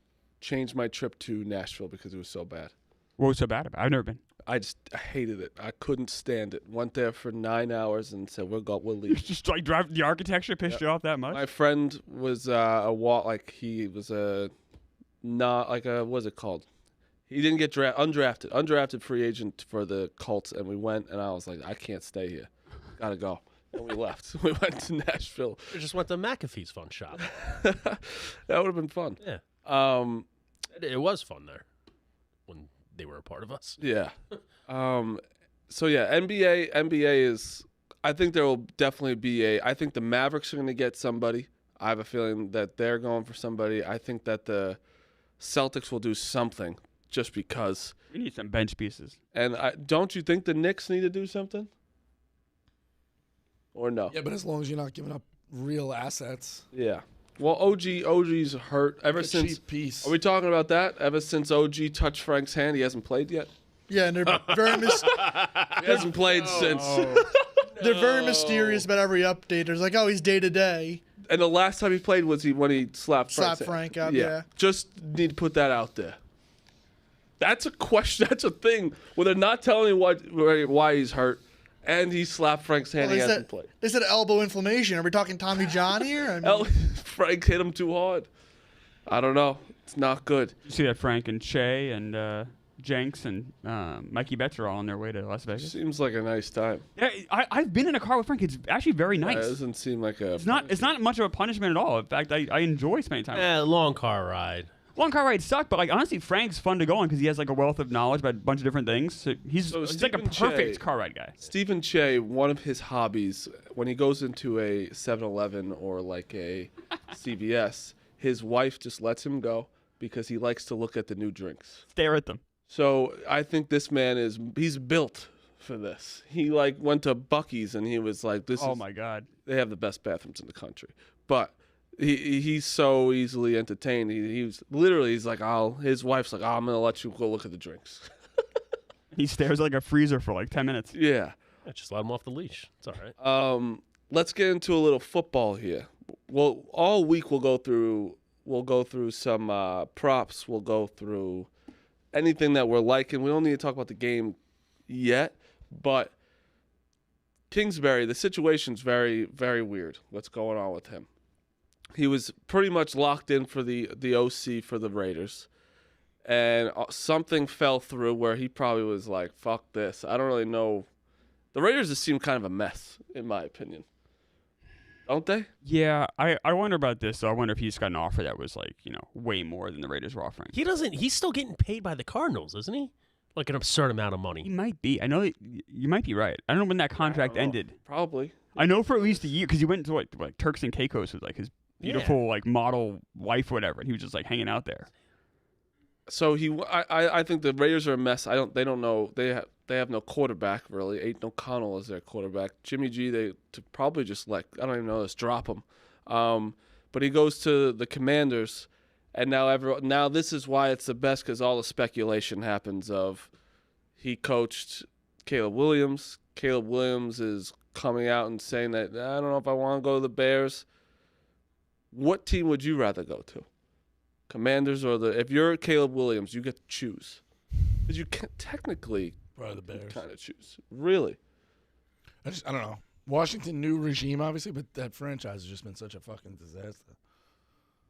Speaker 1: changed my trip to Nashville because it was so bad.
Speaker 2: What was so bad about it? I've never been.
Speaker 1: I hated it. I couldn't stand it. Went there for 9 hours and said, we'll leave.
Speaker 2: Just like drive the architecture pissed you off that much.
Speaker 1: My friend was he was what's it called? He didn't get undrafted free agent for the Colts, and we went, and I was like, I can't stay here. Gotta go. And we left. We went to Nashville.
Speaker 3: You just went to McAfee's fun shop.
Speaker 1: That would have been fun.
Speaker 3: Yeah. It was fun there when they were a part of us.
Speaker 1: Yeah. So yeah, NBA is. I think there will definitely be I think the Mavericks are going to get somebody. I have a feeling that they're going for somebody. I think that the Celtics will do something just because.
Speaker 2: We need some bench pieces.
Speaker 1: And don't you think the Knicks need to do something? Or no?
Speaker 4: Yeah, but as long as you're not giving up real assets.
Speaker 1: Yeah. Well, OG's hurt ever since.
Speaker 4: Cheap piece.
Speaker 1: Are we talking about that? Ever since OG touched Frank's hand, he hasn't played yet.
Speaker 6: Yeah, and they're very
Speaker 1: He hasn't played since.
Speaker 6: they're very mysterious about every update. There's like, oh, he's day to day.
Speaker 1: And the last time he played was when he slapped
Speaker 6: Slap
Speaker 1: Frank's hand.
Speaker 6: Frank up, yeah.
Speaker 1: Just need to put that out there. That's a question. That's a thing where they're not telling you why he's hurt, and he slapped Frank's hand. He hasn't played.
Speaker 6: They said elbow inflammation. Are we talking Tommy John here? I mean,
Speaker 1: Frank hit him too hard. I don't know. It's not good.
Speaker 2: You see that Frank and Shea and Jenks and Mikey Betts are all on their way to Las Vegas.
Speaker 1: Seems like a nice time.
Speaker 2: Yeah, I've been in a car with Frank. It's actually very nice.
Speaker 1: It doesn't seem like a.
Speaker 2: It's not much of a punishment at all. In fact, I enjoy spending time. with him.
Speaker 3: Long car ride.
Speaker 2: Long car rides suck, but like honestly, Frank's fun to go on because he has like a wealth of knowledge about a bunch of different things. So he's like a perfect car ride guy.
Speaker 1: Stephen Che, one of his hobbies, when he goes into a 7-Eleven or like a CVS, his wife just lets him go because he likes to look at the new drinks.
Speaker 2: Stare at them.
Speaker 1: So I think this man he's built for this. He like went to Buc-ee's and he was like,
Speaker 2: Oh my God.
Speaker 1: They have the best bathrooms in the country. But he's so easily entertained. He's like, his wife's like, I'm gonna let you go look at the drinks.
Speaker 2: He stares like a freezer for like 10 minutes.
Speaker 1: Yeah.
Speaker 3: Just let him off the leash. It's all right.
Speaker 1: Let's get into a little football here. Well, all week we'll go through some props. We'll go through anything that we're liking. We don't need to talk about the game yet, but Kingsbury, the situation's very, very weird. What's going on with him? He was pretty much locked in for the OC for the Raiders, and something fell through where he probably was like, fuck this. I don't really know. The Raiders just seem kind of a mess, in my opinion. Don't they?
Speaker 2: Yeah, I wonder about this. So I wonder if he's got an offer that was like, way more than the Raiders were offering.
Speaker 3: He's still getting paid by the Cardinals, isn't he? Like an absurd amount of
Speaker 2: He
Speaker 3: money.
Speaker 2: might be. I know you might be right. I don't know when that contract ended.
Speaker 1: Probably.
Speaker 2: I know for at least a year because he went to like Turks and Caicos with like his beautiful like model wife or whatever, and he was just like hanging out there.
Speaker 1: So I think the Raiders are a mess. They don't know. They have no quarterback really. Aidan O'Connell is their quarterback. Jimmy G, they probably just I don't even know, just drop him. But he goes to the Commanders, and now this is why it's the best because all the speculation happens of he coached Caleb Williams. Caleb Williams is coming out and saying that I don't know if I want to go to the Bears. What team would you rather go to? Commanders or if you're Caleb Williams, you get to choose. Because you can't technically
Speaker 4: Probably the Bears.
Speaker 1: kind of choose. Really?
Speaker 4: I don't know. Washington, new regime, obviously, but that franchise has just been such a fucking disaster.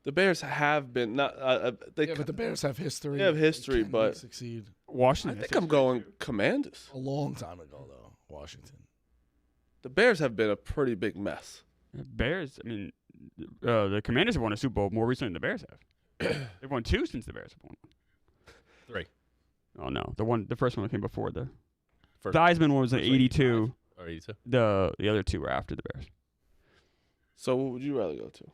Speaker 1: The Bears have been not.
Speaker 4: But the Bears have history.
Speaker 1: They have history,
Speaker 4: Can
Speaker 1: but
Speaker 4: they succeed
Speaker 2: Washington.
Speaker 1: I think I'm going Commanders.
Speaker 4: a long time ago, though. Washington.
Speaker 1: The Bears have been a pretty big mess.
Speaker 2: Bears. I mean, the Commanders have won a Super Bowl more recently than the Bears have. They've won 2 since the Bears have won
Speaker 3: 3.
Speaker 2: Oh no, the first one that came before the
Speaker 3: First,
Speaker 2: Theismann one was in
Speaker 3: first
Speaker 2: '82.
Speaker 3: Or 82.
Speaker 2: The other 2 were after the Bears.
Speaker 1: So what would you rather go to?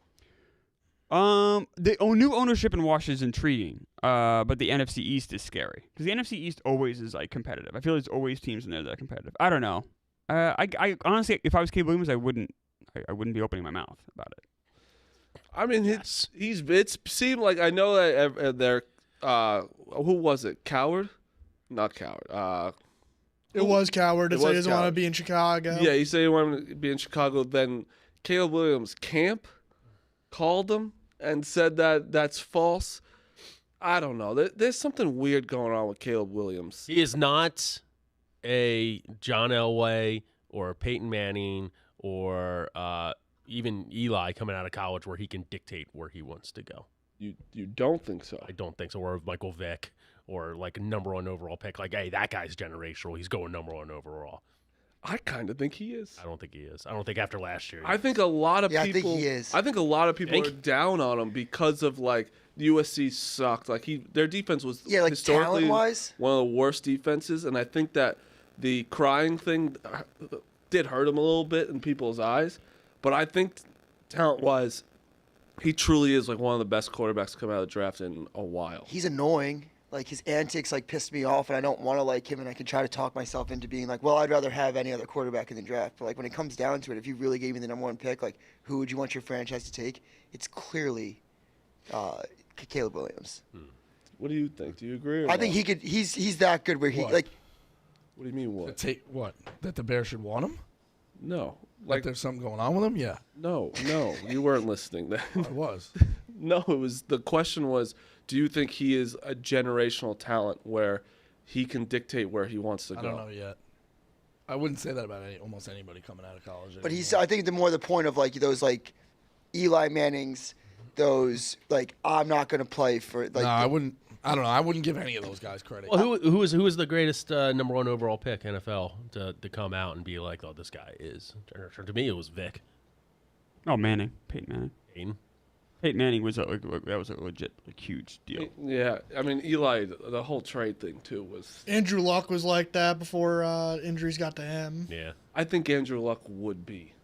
Speaker 2: The new ownership in Washington is intriguing, but the NFC East is scary because the NFC East always is like competitive. I feel there's always teams in there that are competitive. I don't know. I honestly, if I was Caleb Williams, I wouldn't be opening my mouth about it.
Speaker 1: I mean, it's seemed like I know that they're who was it? Coward? Not Coward.
Speaker 6: it was Coward to
Speaker 1: It
Speaker 6: say he
Speaker 1: was
Speaker 6: doesn't want to
Speaker 1: Coward.
Speaker 6: be in Chicago.
Speaker 1: Yeah, he said he wanted to be in Chicago. Then Caleb Williams camp called him and said that that's false. I don't know. There's something weird going on with Caleb Williams.
Speaker 3: He is not a John Elway or a Peyton Manning or even Eli coming out of college where he can dictate where he wants to go.
Speaker 1: You don't think so?
Speaker 3: I don't think so. Or Michael Vick or like a number 1 overall pick. Like, hey, that guy's generational. He's going number 1 overall.
Speaker 1: I kind of think he is.
Speaker 3: I don't think he is. I don't think after last year.
Speaker 1: I think a lot of
Speaker 5: Yeah, I
Speaker 1: people.
Speaker 5: think he is.
Speaker 1: I think a lot of people
Speaker 3: Think?
Speaker 1: are down on him because of like USC sucked. Like their defense was
Speaker 5: Yeah, like
Speaker 1: historically
Speaker 5: talent-wise?
Speaker 1: one of the worst defenses, and I think that the crying thing did hurt him a little bit in people's eyes. But I think talent-wise, he truly is like one of the best quarterbacks to come out of the draft in a while.
Speaker 5: He's annoying. Like his antics like pissed me off, and I don't want to like him. And I can try to talk myself into being like, well, I'd rather have any other quarterback in the draft. But like when it comes down to it, if you really gave me the number 1 pick, like who would you want your franchise to take? It's clearly Caleb Williams.
Speaker 1: What do you think? Do you agree? Or
Speaker 5: I think
Speaker 1: no?
Speaker 5: he could. He's that good where he
Speaker 4: What?
Speaker 5: like.
Speaker 1: What do you mean what?
Speaker 4: Take what? That the Bears should want him?
Speaker 1: No,
Speaker 4: Like there's something going on with him? Yeah,
Speaker 1: no, you weren't listening. Then.
Speaker 4: I was.
Speaker 1: No, it was the question was, do you think he is a generational talent where he can dictate where he wants to go?
Speaker 4: I don't know yet. I wouldn't say that about almost anybody coming out of college.
Speaker 5: But
Speaker 4: anymore.
Speaker 5: I think the more the point of like those like Eli Mannings, those like I'm not gonna play for like.
Speaker 4: No, I wouldn't. I don't know. I wouldn't give any of those guys credit.
Speaker 3: Well, who was the greatest number 1 overall pick NFL to come out and be like, oh, this guy is? To me, it was Vic.
Speaker 2: Oh, Manning, Peyton Manning.
Speaker 3: Peyton.
Speaker 2: Peyton Manning was a legit huge deal.
Speaker 1: Yeah, I mean Eli, the whole trade thing too was.
Speaker 6: Andrew Luck was like that before injuries got to him.
Speaker 3: Yeah.
Speaker 1: I think Andrew Luck would be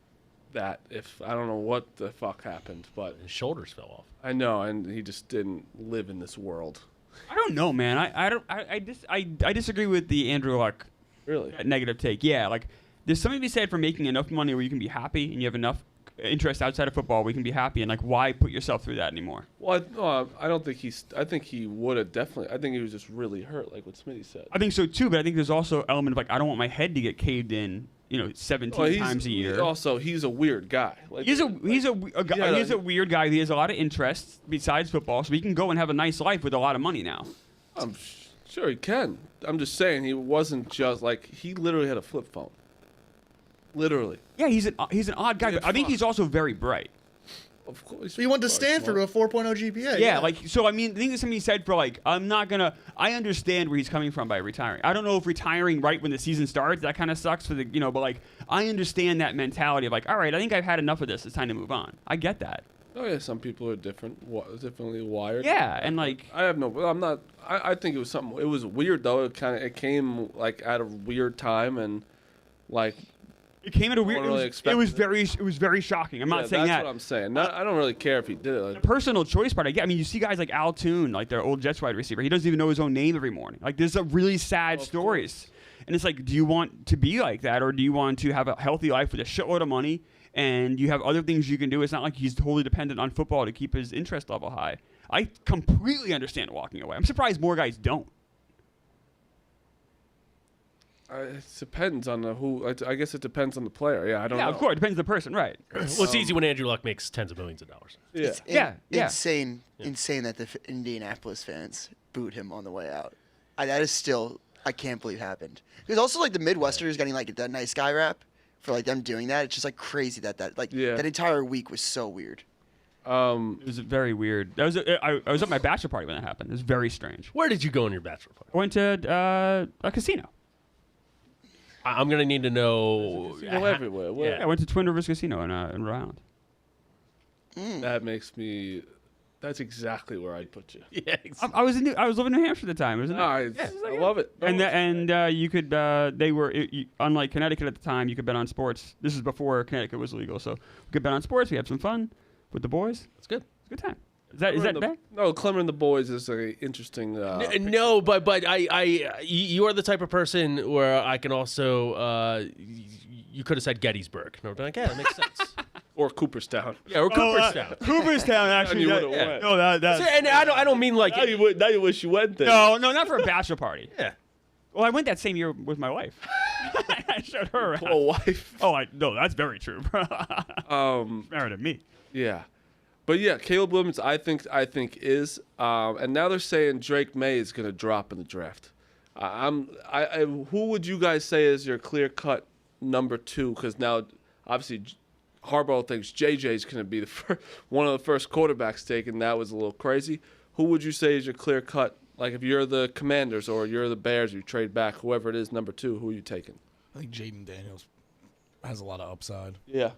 Speaker 1: that if I don't know what the fuck happened, but
Speaker 3: His shoulders fell off.
Speaker 1: I know, and he just didn't live in this world.
Speaker 2: I don't know, man. I disagree with the Andrew Luck
Speaker 1: Really?
Speaker 2: negative take. Yeah, like there's something to be said for making enough money where you can be happy and you have enough interest outside of football where you can be happy, and like why put yourself through that anymore?
Speaker 1: Well, I don't think he's. I think he would have definitely. I think he was just really hurt, like what Smitty said.
Speaker 2: I think so too, but I think there's also an element of like I don't want my head to get caved in, 17 times a year.
Speaker 1: He's a weird guy. Like,
Speaker 2: He's a guy,
Speaker 1: Yeah,
Speaker 2: he's a weird guy. He has a lot of interests besides football, so he can go and have a nice life with a lot of money now.
Speaker 1: I'm sure he can. I'm just saying he wasn't just like he literally had a flip phone. Literally.
Speaker 2: Yeah, he's an odd guy, but I think he's also very bright.
Speaker 1: Of course.
Speaker 6: So he went to Stanford with a 4.0 GPA.
Speaker 2: Yeah, like so. I mean, I think there's something he said for like I'm not gonna. I understand where he's coming from by retiring. I don't know if retiring right when the season starts that kind of sucks for the but like I understand that mentality of like all right, I think I've had enough of this. It's time to move on. I get that.
Speaker 1: Oh yeah, some people are differently wired.
Speaker 2: Yeah, and like
Speaker 1: I have no. I'm not. I think it was something. It was weird though. It came like at a weird time and like.
Speaker 2: it came at a weird.
Speaker 1: Really
Speaker 2: It was very shocking. I'm not saying
Speaker 1: that's
Speaker 2: that.
Speaker 1: what I'm saying. I don't really care if he did it.
Speaker 2: The personal choice part, I get. I mean, you see guys like Al Toon, like their old Jets wide receiver. He doesn't even know his own name every morning. Like, there's a really sad stories. And it's like, do you want to be like that, or do you want to have a healthy life with a shitload of money, and you have other things you can do? It's not like he's totally dependent on football to keep his interest level high. I completely understand walking away. I'm surprised more guys don't.
Speaker 1: It depends on who. I guess it depends on the player. Yeah, I don't know.
Speaker 2: Yeah, of course, it depends on the person, right?
Speaker 3: Well, it's easy when Andrew Luck makes tens of millions of dollars.
Speaker 1: Yeah.
Speaker 5: It's
Speaker 2: Yeah.
Speaker 5: insane that the Indianapolis fans booed him on the way out. That is still, I can't believe happened. Because also like the Midwesterners getting like that nice guy rap for like them doing that. It's just like crazy that that entire week was so weird.
Speaker 2: It was very weird. I was at my bachelor party when that happened. It was very strange.
Speaker 3: Where did you go on your bachelor party?
Speaker 2: I went to a casino.
Speaker 3: I'm gonna need to know.
Speaker 1: Go everywhere. Where?
Speaker 2: Yeah, I went to Twin Rivers Casino in Rhode Island.
Speaker 1: That makes me. That's exactly where I'd put you.
Speaker 3: Yeah,
Speaker 2: I was living in New Hampshire at the time. It was
Speaker 1: I love it.
Speaker 2: And you could unlike Connecticut at the time, you could bet on sports. This is before Connecticut was legal, so we could bet on sports. We had some fun with the boys.
Speaker 3: That's good.
Speaker 2: It's a good time. Is that bad?
Speaker 1: No, Clemmer and the Boys is an interesting.
Speaker 3: No, but you are the type of person where I can also. You could have said Gettysburg. No, like, yeah, that makes sense.
Speaker 1: Or Cooperstown.
Speaker 3: Yeah, or Cooperstown.
Speaker 2: Cooperstown, actually.
Speaker 1: And you would've went.
Speaker 2: No, that.
Speaker 3: And I don't mean like.
Speaker 1: Now you wish you went there.
Speaker 2: No, not for a bachelor party.
Speaker 3: Yeah.
Speaker 2: Well, I went that same year with my wife. I showed her around.
Speaker 1: Poor wife.
Speaker 2: Oh, no, that's very true. Married to me.
Speaker 1: Yeah. But yeah, Caleb Williams, I think is, and now they're saying Drake May is going to drop in the draft. Who would you guys say is your clear-cut number 2? Because now, obviously, Harbaugh thinks JJ is going to be one of the first quarterbacks taken. That was a little crazy. Who would you say is your clear-cut? Like if you're the Commanders or you're the Bears, you trade back whoever it is, number 2. Who are you taking?
Speaker 4: I think Jaden Daniels has a lot of upside.
Speaker 1: Yeah.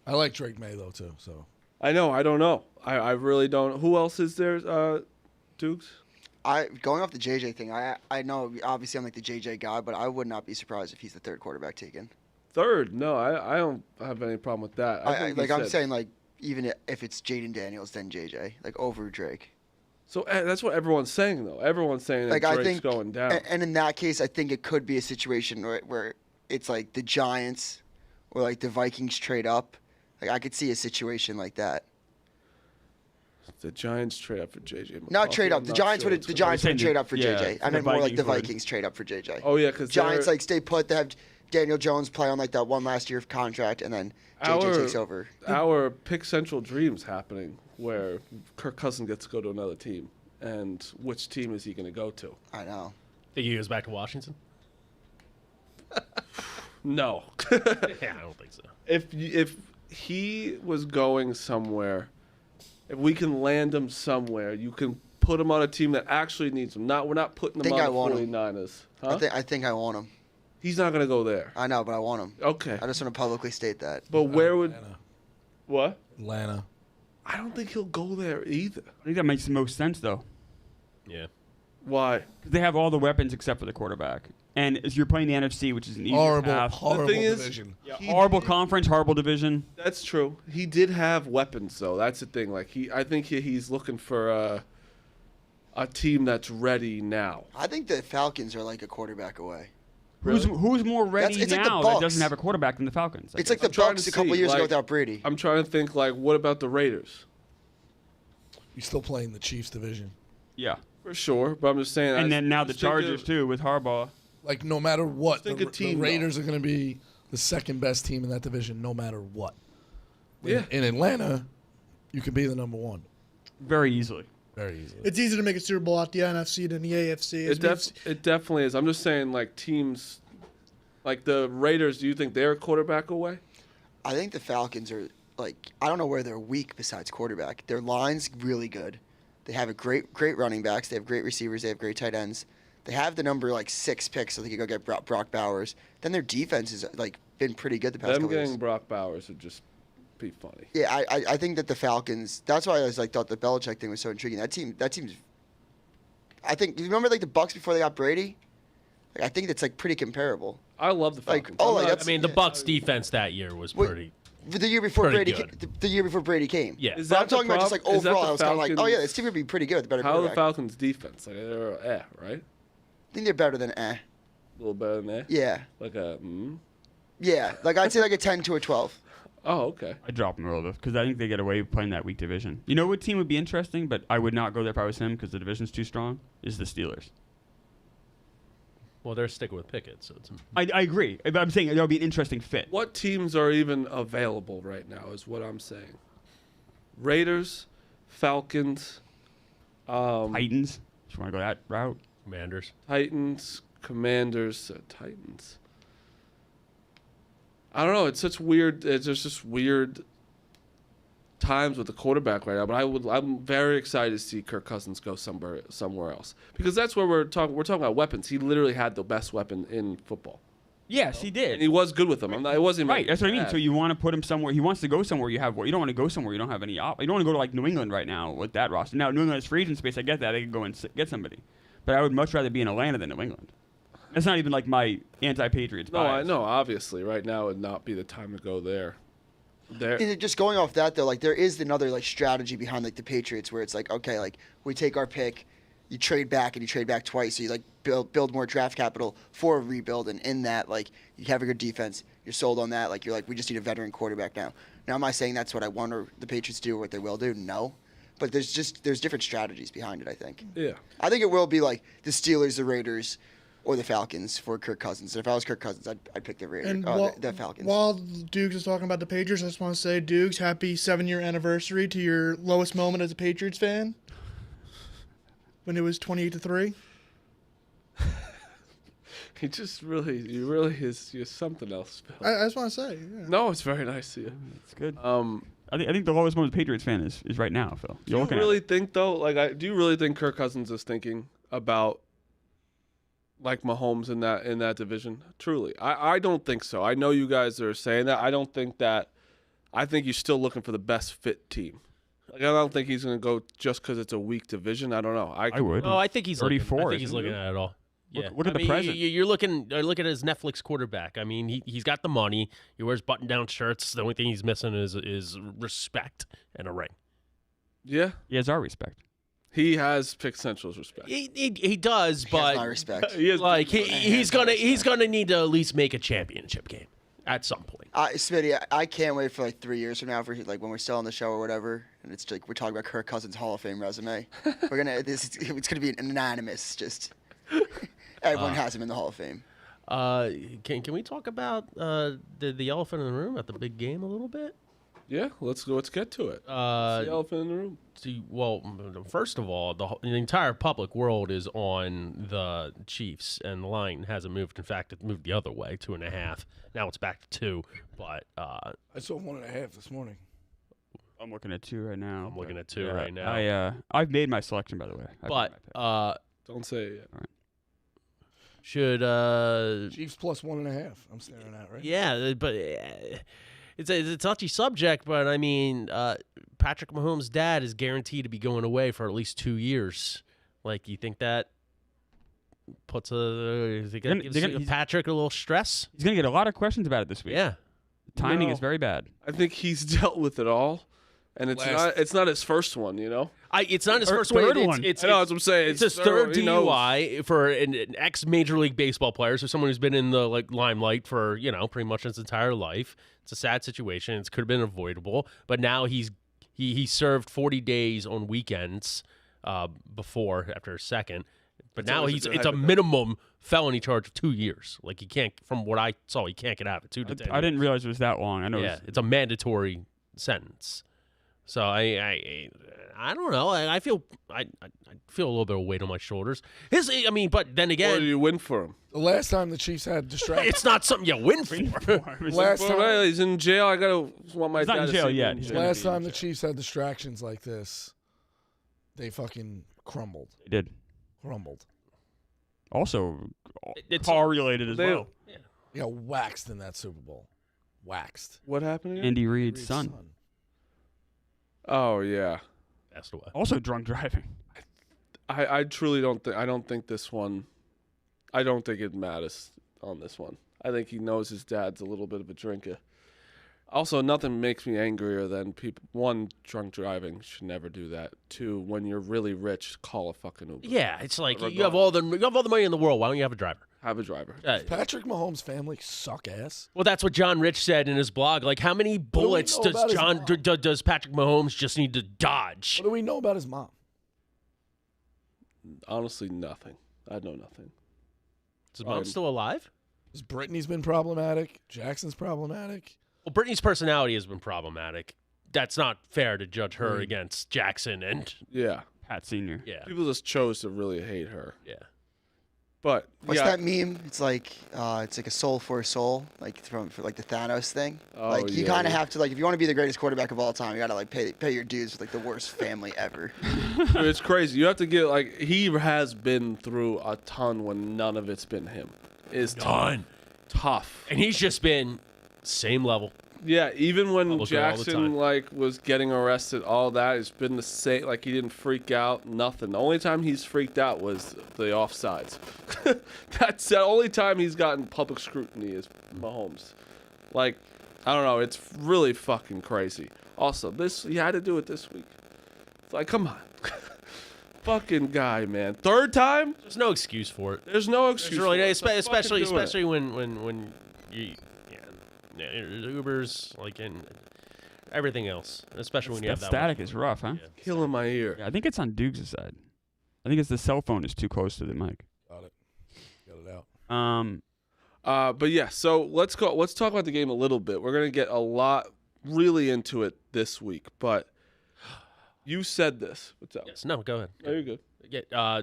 Speaker 4: I like Drake May though too. So
Speaker 1: I know. I don't know. I really don't. Who else is there, Dukes?
Speaker 5: Going off the JJ thing, I know obviously I'm like the JJ guy, but I would not be surprised if he's the third quarterback taken.
Speaker 1: Third? No, I don't have any problem with that.
Speaker 5: I'm saying like even if it's Jaden Daniels, then JJ, like over Drake.
Speaker 1: So that's what everyone's saying, though. Everyone's saying that
Speaker 5: Like,
Speaker 1: Drake's going down.
Speaker 5: And in that case, I think it could be a situation where it's like the Giants or like the Vikings trade up. Like I could see a situation like that.
Speaker 1: The Giants trade up for JJ.
Speaker 5: Not trade up. The Giants would trade up for JJ. I meant more like the
Speaker 2: Vikings
Speaker 5: Vikings trade up for JJ.
Speaker 1: Oh yeah, because
Speaker 5: Giants like stay put. They have Daniel Jones play on like that one last year of contract, and then JJ takes over.
Speaker 1: Our Pick Central dreams happening, where Kirk Cousins gets to go to another team, and which team is he going to go to?
Speaker 5: I know.
Speaker 3: Think he goes back to Washington?
Speaker 1: No.
Speaker 3: Yeah, I don't think so.
Speaker 1: If he was going somewhere, if we can land him somewhere, you can put him on a team that actually needs him. We're not putting him on the 49ers. Huh?
Speaker 5: I think I want him.
Speaker 1: He's not going to go there.
Speaker 5: I know, but I want him.
Speaker 1: Okay.
Speaker 5: I just want to publicly state that.
Speaker 1: But where would...
Speaker 4: Atlanta.
Speaker 1: What?
Speaker 4: Atlanta.
Speaker 1: I don't think he'll go there either.
Speaker 2: I think that makes the most sense, though.
Speaker 3: Yeah.
Speaker 1: Why?
Speaker 2: They have all the weapons except for the quarterback. And if you're playing the NFC, which is an easier path.
Speaker 4: Horrible
Speaker 1: thing is-
Speaker 4: division.
Speaker 2: Horrible conference, horrible division.
Speaker 1: That's true. He did have weapons, though. That's the thing. Like I think he's looking for a team that's ready now.
Speaker 5: I think the Falcons are like a quarterback away.
Speaker 2: Who's more ready
Speaker 5: It's like the
Speaker 2: now that
Speaker 5: Bucs.
Speaker 2: doesn't have a quarterback than the Falcons?
Speaker 5: It's like the
Speaker 1: I'm trying
Speaker 5: Bucs
Speaker 1: to
Speaker 5: a couple
Speaker 1: see,
Speaker 5: years ago
Speaker 1: like-
Speaker 5: without Brady.
Speaker 1: I'm trying to think, like, what about the Raiders?
Speaker 4: You're still playing the Chiefs division.
Speaker 2: Yeah.
Speaker 1: For sure, but I'm just saying.
Speaker 2: And then now the
Speaker 1: just think
Speaker 2: Chargers,
Speaker 1: of-
Speaker 2: too, with Harbaugh.
Speaker 4: Like, no matter what,
Speaker 1: think
Speaker 4: the
Speaker 1: a team, though.
Speaker 4: Raiders are going to be the second best team in that division, no matter what.
Speaker 1: Yeah.
Speaker 4: In Atlanta, you can be the number one
Speaker 2: Very easily.
Speaker 4: very easily.
Speaker 6: It's easier to make a Super Bowl out the NFC than the AFC.
Speaker 1: It definitely is. I'm just saying, like, teams like the Raiders, do you think they're a quarterback away?
Speaker 5: I think the Falcons are like, I don't know where they're weak besides quarterback. Their line's really good. They have a great running backs. They have great receivers. They have great tight ends. They have the number 6 picks, so they could go get Brock Bowers. Then their defense has been pretty good the past
Speaker 1: Them
Speaker 5: couple
Speaker 1: getting
Speaker 5: years.
Speaker 1: Brock Bowers would just be funny.
Speaker 5: Yeah, I think that the Falcons. That's why I was thought the Belichick thing was so intriguing. That team's. I think you remember the Bucs before they got Brady. I think that's pretty comparable.
Speaker 1: I love the
Speaker 5: Like,
Speaker 1: Falcons.
Speaker 5: oh,
Speaker 1: I'm not-
Speaker 5: that's-
Speaker 3: I mean, the Bucs defense that year was
Speaker 5: Wait,
Speaker 3: pretty.
Speaker 5: The year before
Speaker 3: Pretty
Speaker 5: Brady,
Speaker 3: good.
Speaker 5: the year before Brady came.
Speaker 3: Yeah.
Speaker 1: Is
Speaker 5: But I'm
Speaker 1: that the
Speaker 5: talking about just
Speaker 1: prob- is that
Speaker 5: overall.
Speaker 1: the
Speaker 5: I was kind of like, oh
Speaker 1: Falcons-
Speaker 5: yeah, this team would be pretty good with a better
Speaker 1: How are the
Speaker 5: quarterback.
Speaker 1: Falcons' defense? Like they're right?
Speaker 5: I think they're better than
Speaker 1: A little better than that.
Speaker 5: Yeah,
Speaker 1: Like a
Speaker 5: yeah. I'd say a 10 to a 12.
Speaker 1: Oh, okay.
Speaker 2: I'd drop him a little bit because I think they get away with playing that weak division. You know what team would be interesting, but I would not go there if I was him because the division's too strong, is the Steelers.
Speaker 3: Well, they're sticking with Pickett, so it's.
Speaker 2: I agree. But I'm saying that would be an interesting fit.
Speaker 1: What teams are even available right now is what I'm saying. Raiders, Falcons,
Speaker 2: Titans. If you want to go that route.
Speaker 3: Commanders.
Speaker 1: Titans, Commanders, Titans. I don't know. It's such weird. It's just weird times with the quarterback right now. But I'm very excited to see Kirk Cousins go somewhere else because that's where we're talking. We're talking about weapons. He literally had the best weapon in football,
Speaker 2: Yes, he did.
Speaker 1: and he was good with them. It wasn't
Speaker 2: Right, that's what I mean.
Speaker 1: bad.
Speaker 2: So you want to put him somewhere. He wants to go somewhere. You don't want to go somewhere. You don't have any. You don't want to go to New England right now with that roster. Now New England has free agent space. I get that. They can go and get somebody, but I would much rather be in Atlanta than New England. That's not even my anti-Patriots
Speaker 1: No, I
Speaker 2: bias.
Speaker 1: know. Obviously, right now would not be the time to go there.
Speaker 5: And just going off that though, there is another strategy behind the Patriots where it's okay, we take our pick, you trade back and you trade back twice, so you build more draft capital for a rebuild, and in that you have a good defense, you're sold on that, you're we just need a veteran quarterback now. Now am I saying that's what I want the Patriots to do or what they will do? No. But there's different strategies behind it, I think.
Speaker 1: Yeah.
Speaker 5: I think it will be the Steelers, the Raiders, or the Falcons for Kirk Cousins. If I was Kirk Cousins, I'd pick the Raiders,
Speaker 6: And
Speaker 5: the Falcons.
Speaker 6: While Dukes is talking about the Patriots, I just want to say, Dukes, happy 7-year anniversary to your lowest moment as a Patriots fan. When it was 28-3.
Speaker 1: You're something else, Phil.
Speaker 6: I just want to say. Yeah.
Speaker 1: No, it's very nice to you.
Speaker 2: It's good.
Speaker 1: I
Speaker 2: I think the lowest moment Patriots fan is right now, Phil.
Speaker 1: do you really think though? Do you really think Kirk Cousins is thinking about Mahomes in that division? Truly, I don't think so. I know you guys are saying that. I don't think that. I think you're still looking for the best fit team. Like, I don't think he's going to go just because it's a weak division. I don't know.
Speaker 2: I would.
Speaker 3: Oh, I think he's
Speaker 2: 34.
Speaker 3: I think he's
Speaker 2: isn't
Speaker 3: looking
Speaker 2: he?
Speaker 3: at it all. Yeah.
Speaker 2: Look at the present.
Speaker 3: You're looking at his Netflix quarterback. I mean, he's got the money. He wears button-down shirts. The only thing he's missing is respect and a ring.
Speaker 1: Yeah.
Speaker 2: He has our respect.
Speaker 1: He has Pick Central's respect.
Speaker 3: He does,
Speaker 5: He has my
Speaker 3: but
Speaker 5: respect.
Speaker 1: He has,
Speaker 3: like he's gonna need to at least make a championship game at some point.
Speaker 5: Smitty, I can't wait for like 3 years from now for like when we're still on the show or whatever, and it's like we're talking about Kirk Cousins' Hall of Fame resume. It's gonna be an anonymous. Just everyone has him in the Hall of Fame.
Speaker 3: Can we talk about the elephant in the room at the big game a little bit?
Speaker 1: Yeah, let's get to it. The elephant in the room.
Speaker 3: Well, first of all, the entire public world is on the Chiefs, and the line hasn't moved. In fact, it moved the other way, 2.5. Now it's back to 2. But
Speaker 4: I saw 1.5 this morning.
Speaker 2: I'm looking at 2 right now.
Speaker 3: I'm looking at 2 right now.
Speaker 2: I've made my selection, by the way.
Speaker 1: Don't say it yet.
Speaker 2: All right.
Speaker 3: Should
Speaker 4: Chiefs plus 1.5. I'm staring at right.
Speaker 3: Yeah, but it's a touchy subject. But I mean, Patrick Mahomes' dad is guaranteed to be going away for at least 2 years. Like, you think that puts gives Patrick a little stress?
Speaker 2: He's going to get a lot of questions about it this week.
Speaker 3: Yeah,
Speaker 2: The timing
Speaker 1: No.
Speaker 2: is very bad.
Speaker 1: I think he's dealt with it all, and it's not his first one, you know.
Speaker 3: It's not his first
Speaker 2: third
Speaker 3: one.
Speaker 2: one.
Speaker 3: It's
Speaker 1: I know that's what I'm saying.
Speaker 3: It's his third
Speaker 1: he knows.
Speaker 3: DUI for an ex-Major League Baseball player, so someone who's been in the limelight for pretty much his entire life. It's a sad situation. It could have been avoidable, but now he served 40 days on weekends after a second, but now it's a minimum felony charge of 2 years. Like, he can't, from what I saw, he can't get out of it. 2 to 10.
Speaker 2: I didn't realize it was that long. I know.
Speaker 3: Yeah, it's a mandatory sentence. So I don't know. I feel a little bit of weight on my shoulders. But then
Speaker 1: What do
Speaker 3: again,
Speaker 1: you win for him?
Speaker 4: The last time the Chiefs had distractions.
Speaker 3: it's not something you win for.
Speaker 4: Last
Speaker 1: Well,
Speaker 4: time,
Speaker 1: he's in jail. I gotta want my
Speaker 2: He's not
Speaker 1: dad
Speaker 2: in
Speaker 1: to
Speaker 2: jail
Speaker 1: see me
Speaker 2: yet.
Speaker 1: in
Speaker 2: He's
Speaker 1: jail.
Speaker 2: gonna
Speaker 4: last
Speaker 2: be in
Speaker 4: time the
Speaker 2: jail.
Speaker 4: Chiefs had distractions like this, they fucking crumbled.
Speaker 2: He did.
Speaker 4: Crumbled.
Speaker 2: Also,
Speaker 3: It's-
Speaker 2: car-related as
Speaker 1: they-
Speaker 2: well.
Speaker 4: He got waxed in that Super Bowl. Waxed.
Speaker 1: What happened? Again?
Speaker 2: Andy Reid's
Speaker 4: Reid's
Speaker 2: son.
Speaker 1: Oh yeah.
Speaker 3: Passed away.
Speaker 2: Also drunk driving.
Speaker 1: I truly don't think. I don't think this one. I don't think it matters on this one. I think he knows his dad's a little bit of a drinker. Also, nothing makes me angrier than people. 1, drunk driving. Should never do that. 2, when you're really rich, call a fucking Uber.
Speaker 3: Yeah, it's like you have all the money in the world. Why don't you have a driver?
Speaker 1: Have a driver.
Speaker 4: Patrick Mahomes' family suck ass.
Speaker 3: Well, that's what John Rich said in his blog. Like, how many bullets
Speaker 4: know about his mom?
Speaker 3: does Patrick Mahomes just need to dodge?
Speaker 4: What do we know about his mom?
Speaker 1: Honestly, nothing. I know nothing.
Speaker 3: Is his mom still alive?
Speaker 4: Brittany's been problematic. Jackson's problematic.
Speaker 3: Well, Brittany's personality has been problematic. That's not fair to judge her
Speaker 4: Mm.
Speaker 3: against Jackson and
Speaker 1: Yeah.
Speaker 2: Pat Senior.
Speaker 3: yeah.
Speaker 1: People just chose to really hate her.
Speaker 3: Yeah.
Speaker 1: But
Speaker 5: What's
Speaker 1: yeah,
Speaker 5: that meme? It's like a soul for a soul, like for the Thanos thing.
Speaker 1: Oh,
Speaker 5: Like, you
Speaker 1: yeah,
Speaker 5: kind of
Speaker 1: yeah.
Speaker 5: have to, like, if you want to be the greatest quarterback of all time, you gotta like pay your dues with like the worst family ever.
Speaker 1: Dude, it's crazy. You have to get he has been through a ton when none of it's been him. It's tough.
Speaker 3: And he's just been same level.
Speaker 1: Yeah, even when
Speaker 3: Public all the
Speaker 1: Jackson
Speaker 3: time.
Speaker 1: was getting arrested, all that it's been the same. Like, he didn't freak out, nothing. The only time he's freaked out was the offsides. That's the only time he's gotten public scrutiny is Mahomes. Like, I don't know. It's really fucking crazy. Also, he had to do it this week. It's like, come on. Fucking guy, man. Third time?
Speaker 3: There's no excuse for it.
Speaker 1: There's no excuse.
Speaker 3: It's really,
Speaker 1: for it. So fucking
Speaker 3: especially
Speaker 1: do it.
Speaker 3: especially when you Ubers and everything else, especially when you
Speaker 2: That
Speaker 3: have that
Speaker 2: static
Speaker 3: much
Speaker 2: is rough, huh?
Speaker 3: Yeah.
Speaker 1: Killing my ear.
Speaker 2: Yeah, I think it's on Dukes' side. I think it's the cell phone is too close to the mic.
Speaker 4: Got it. Got it out.
Speaker 1: But yeah, so let's go. Let's talk about the game a little bit. We're gonna get a lot really into it this week. But you said this. What's up?
Speaker 3: Yes. No. Go ahead.
Speaker 1: No, you're good.
Speaker 3: Yeah.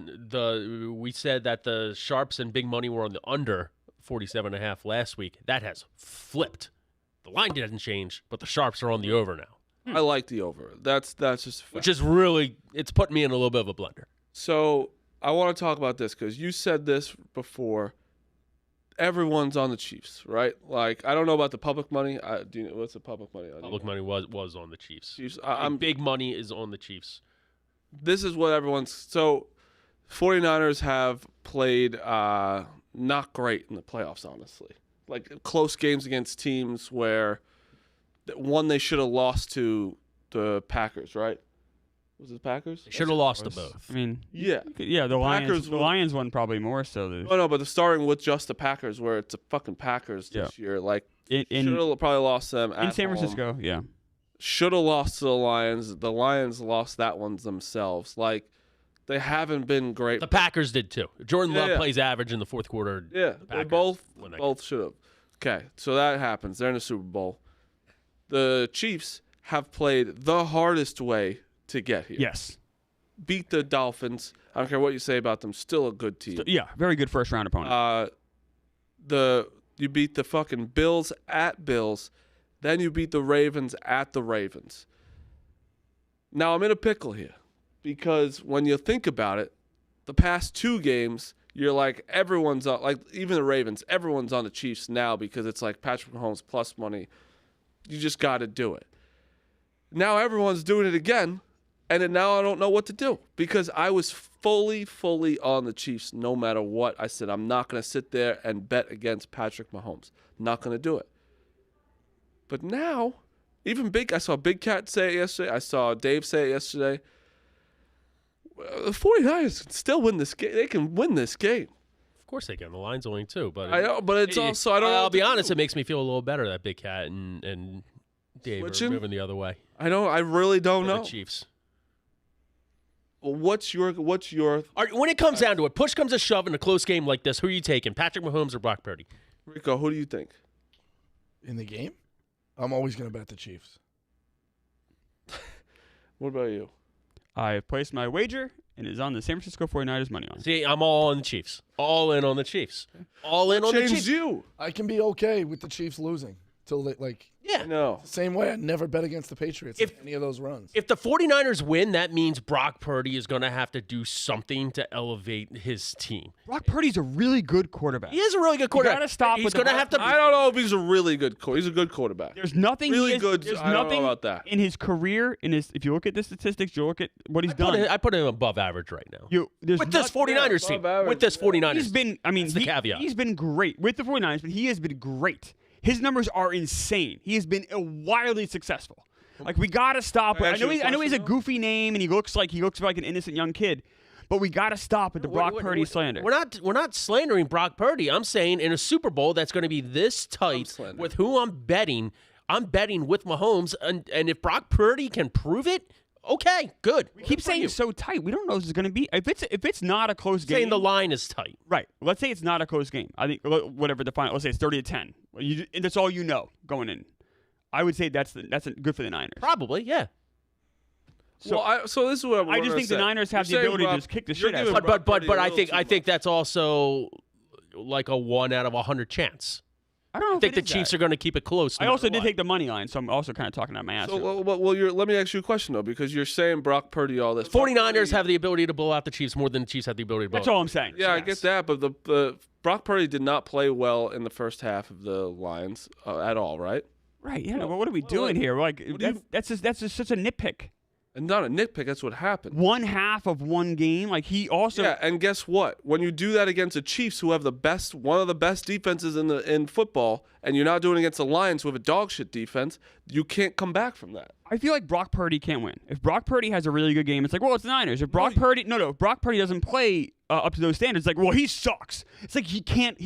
Speaker 3: We said that the sharps and big money were on the under 47.5 last week. That has flipped. The line didn't change, but the sharps are on the over now,
Speaker 1: I like the over. That's just a fact.
Speaker 3: which is really it's put me in a little bit of a blender.
Speaker 1: So I want to talk about this because you said this before. everyone's on the Chiefs, right? Like, I don't know about the public money. Do you know what's the public money?
Speaker 3: Public money was on the Chiefs.
Speaker 1: I'm
Speaker 3: big money is on the Chiefs.
Speaker 1: This is what everyone's. So, 49ers have played not great in the playoffs, honestly. Like, close games against teams where one they should have lost to the Packers, right? Was it the Packers?
Speaker 3: They should have lost to both.
Speaker 2: I mean,
Speaker 1: Yeah.
Speaker 2: the Lions won probably more so.
Speaker 1: Oh, no, but the starting with just the Packers, where it's a fucking Packers this year. Like, should have probably lost them at
Speaker 2: in San
Speaker 1: home.
Speaker 2: Francisco, yeah.
Speaker 1: Should have lost to the Lions. The Lions lost that one themselves. Like, they haven't been great.
Speaker 3: The Packers did too. Jordan Love plays average in the fourth quarter.
Speaker 1: Yeah,
Speaker 3: the
Speaker 1: they both should have. Okay, so that happens. They're in the Super Bowl. The Chiefs have played the hardest way to get here.
Speaker 2: Yes.
Speaker 1: Beat the Dolphins. I don't care what you say about them. Still a good team.
Speaker 2: Yeah, very good first round opponent.
Speaker 1: You beat the fucking Bills at Bills. Then you beat the Ravens at the Ravens. Now I'm in a pickle here because when you think about it, the past 2 games, you're like everyone's on, like even the Ravens, everyone's on the Chiefs now because it's like Patrick Mahomes plus money. You just got to do it. Now everyone's doing it again, and now I don't know what to do because I was fully on the Chiefs no matter what. I said I'm not going to sit there and bet against Patrick Mahomes. Not going to do it. But now, I saw Big Cat say it yesterday. I saw Dave say it yesterday. The 49ers can still win this game. They can win this game.
Speaker 3: Of course they can. The line's only 2, but
Speaker 1: I know, but it's also I don't.
Speaker 3: I'll be honest. It makes me feel a little better that Big Cat and Dave are moving the other way.
Speaker 1: I really don't know.
Speaker 3: The Chiefs.
Speaker 1: Well, what's your?
Speaker 3: When it comes down to it, push comes to shove in a close game like this, who are you taking, Patrick Mahomes or Brock Purdy?
Speaker 1: Rico, who do you think?
Speaker 4: In the game? I'm always going to bet the Chiefs.
Speaker 1: What about you?
Speaker 2: I have placed my wager and it is on the San Francisco 49ers money line.
Speaker 3: See, I'm all on the Chiefs. All in on the Chiefs. All in on the Chiefs.
Speaker 1: You.
Speaker 4: I can be okay with the Chiefs losing till they
Speaker 3: Yeah.
Speaker 1: No.
Speaker 4: Same way I never bet against the Patriots in any of those runs.
Speaker 3: If the 49ers win, that means Brock Purdy is going to have to do something to elevate his team.
Speaker 2: Brock Purdy's a really good quarterback.
Speaker 3: He is a really good quarterback.
Speaker 2: You gotta stop
Speaker 3: He's
Speaker 2: with
Speaker 3: going to have to.
Speaker 1: I don't know if he's a really good quarterback. He's a good quarterback.
Speaker 2: There's nothing
Speaker 1: Really good.
Speaker 2: There's
Speaker 1: I don't
Speaker 2: nothing
Speaker 1: know about that.
Speaker 2: in his career. If you look at the statistics, you look at what he's done.
Speaker 3: I put him above average right now.
Speaker 2: With
Speaker 3: This 49ers team.
Speaker 1: average,
Speaker 3: With this 49ers
Speaker 2: he's been. I mean,
Speaker 3: That's the caveat.
Speaker 2: He's been great with the 49ers, but he has been great. His numbers are insane. He has been wildly successful. Like we gotta stop.
Speaker 1: Can I
Speaker 2: I
Speaker 1: ask
Speaker 2: know.
Speaker 1: you a
Speaker 2: I know he's a
Speaker 1: question, though?
Speaker 2: goofy name, and he looks like an innocent young kid. But we gotta stop with the Brock Purdy slander.
Speaker 3: We're not slandering Brock Purdy. I'm saying in a Super Bowl that's going to be this tight with who I'm betting with Mahomes, and if Brock Purdy can prove it, okay, good.
Speaker 2: We keep saying it's so tight. We don't know if it's going to be. If it's not a close game.
Speaker 3: Saying the line is tight.
Speaker 2: Right. Let's say it's not a close game. I think whatever the final. Let's say it's 30-10. That's all you know going in. I would say that's good for the Niners.
Speaker 3: Probably, yeah.
Speaker 1: So, so this is what
Speaker 2: I just think the Niners have the ability to just kick the shit out of
Speaker 3: But I think that's also like a 1 out of 100 chance.
Speaker 2: I don't know.
Speaker 3: I think the Chiefs are going to keep it close.
Speaker 2: I also did take the money line, so I'm also kind of talking out my ass.
Speaker 1: So, let me ask you a question though, because you're saying Brock Purdy all this.
Speaker 3: 49ers have the ability to blow out the Chiefs more than the Chiefs have the ability to blow.
Speaker 2: That's all I'm saying.
Speaker 1: Yeah, I get that, but the Brock Purdy did not play well in the first half of the Lions at all, right?
Speaker 2: Right. Yeah. Well, what are we doing here? Like that's just such a nitpick.
Speaker 1: And not a nitpick. That's what happened.
Speaker 2: One half of one game. Like he also.
Speaker 1: Yeah, and guess what? When you do that against the Chiefs, who have one of the best defenses in football, and you're not doing it against the Lions, who have a dog shit defense, you can't come back from that.
Speaker 2: I feel like Brock Purdy can't win. If Brock Purdy has a really good game, it's like, well, it's the Niners. If Brock Purdy, if Brock Purdy doesn't play up to those standards, it's like, well, he sucks. It's like he can't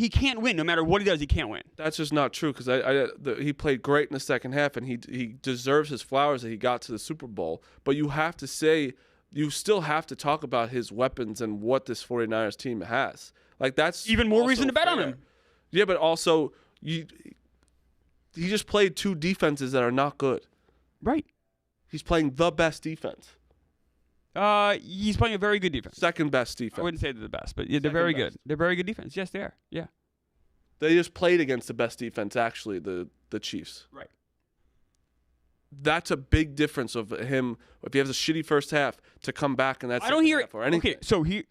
Speaker 2: win. No matter what he does, he can't win.
Speaker 1: That's just not true because he played great in the second half, and he deserves his flowers that he got to the Super Bowl. But you have to say, you still have to talk about his weapons and what this 49ers team has. Like that's
Speaker 2: even more reason to bet on
Speaker 1: fair.
Speaker 2: him.
Speaker 1: Yeah, but also he just played 2 defenses that are not good.
Speaker 2: Right.
Speaker 1: He's playing the best defense.
Speaker 2: He's playing a very good defense.
Speaker 1: Second best defense.
Speaker 2: I wouldn't say they're the best, but yeah, they're very good. They're very good defense. Yes, they are. Yeah.
Speaker 1: They just played against the best defense, actually, the Chiefs.
Speaker 2: Right.
Speaker 1: That's a big difference of him. If he has a shitty first half, to come back and that's
Speaker 2: I don't hear it.
Speaker 1: or anything.
Speaker 2: Okay,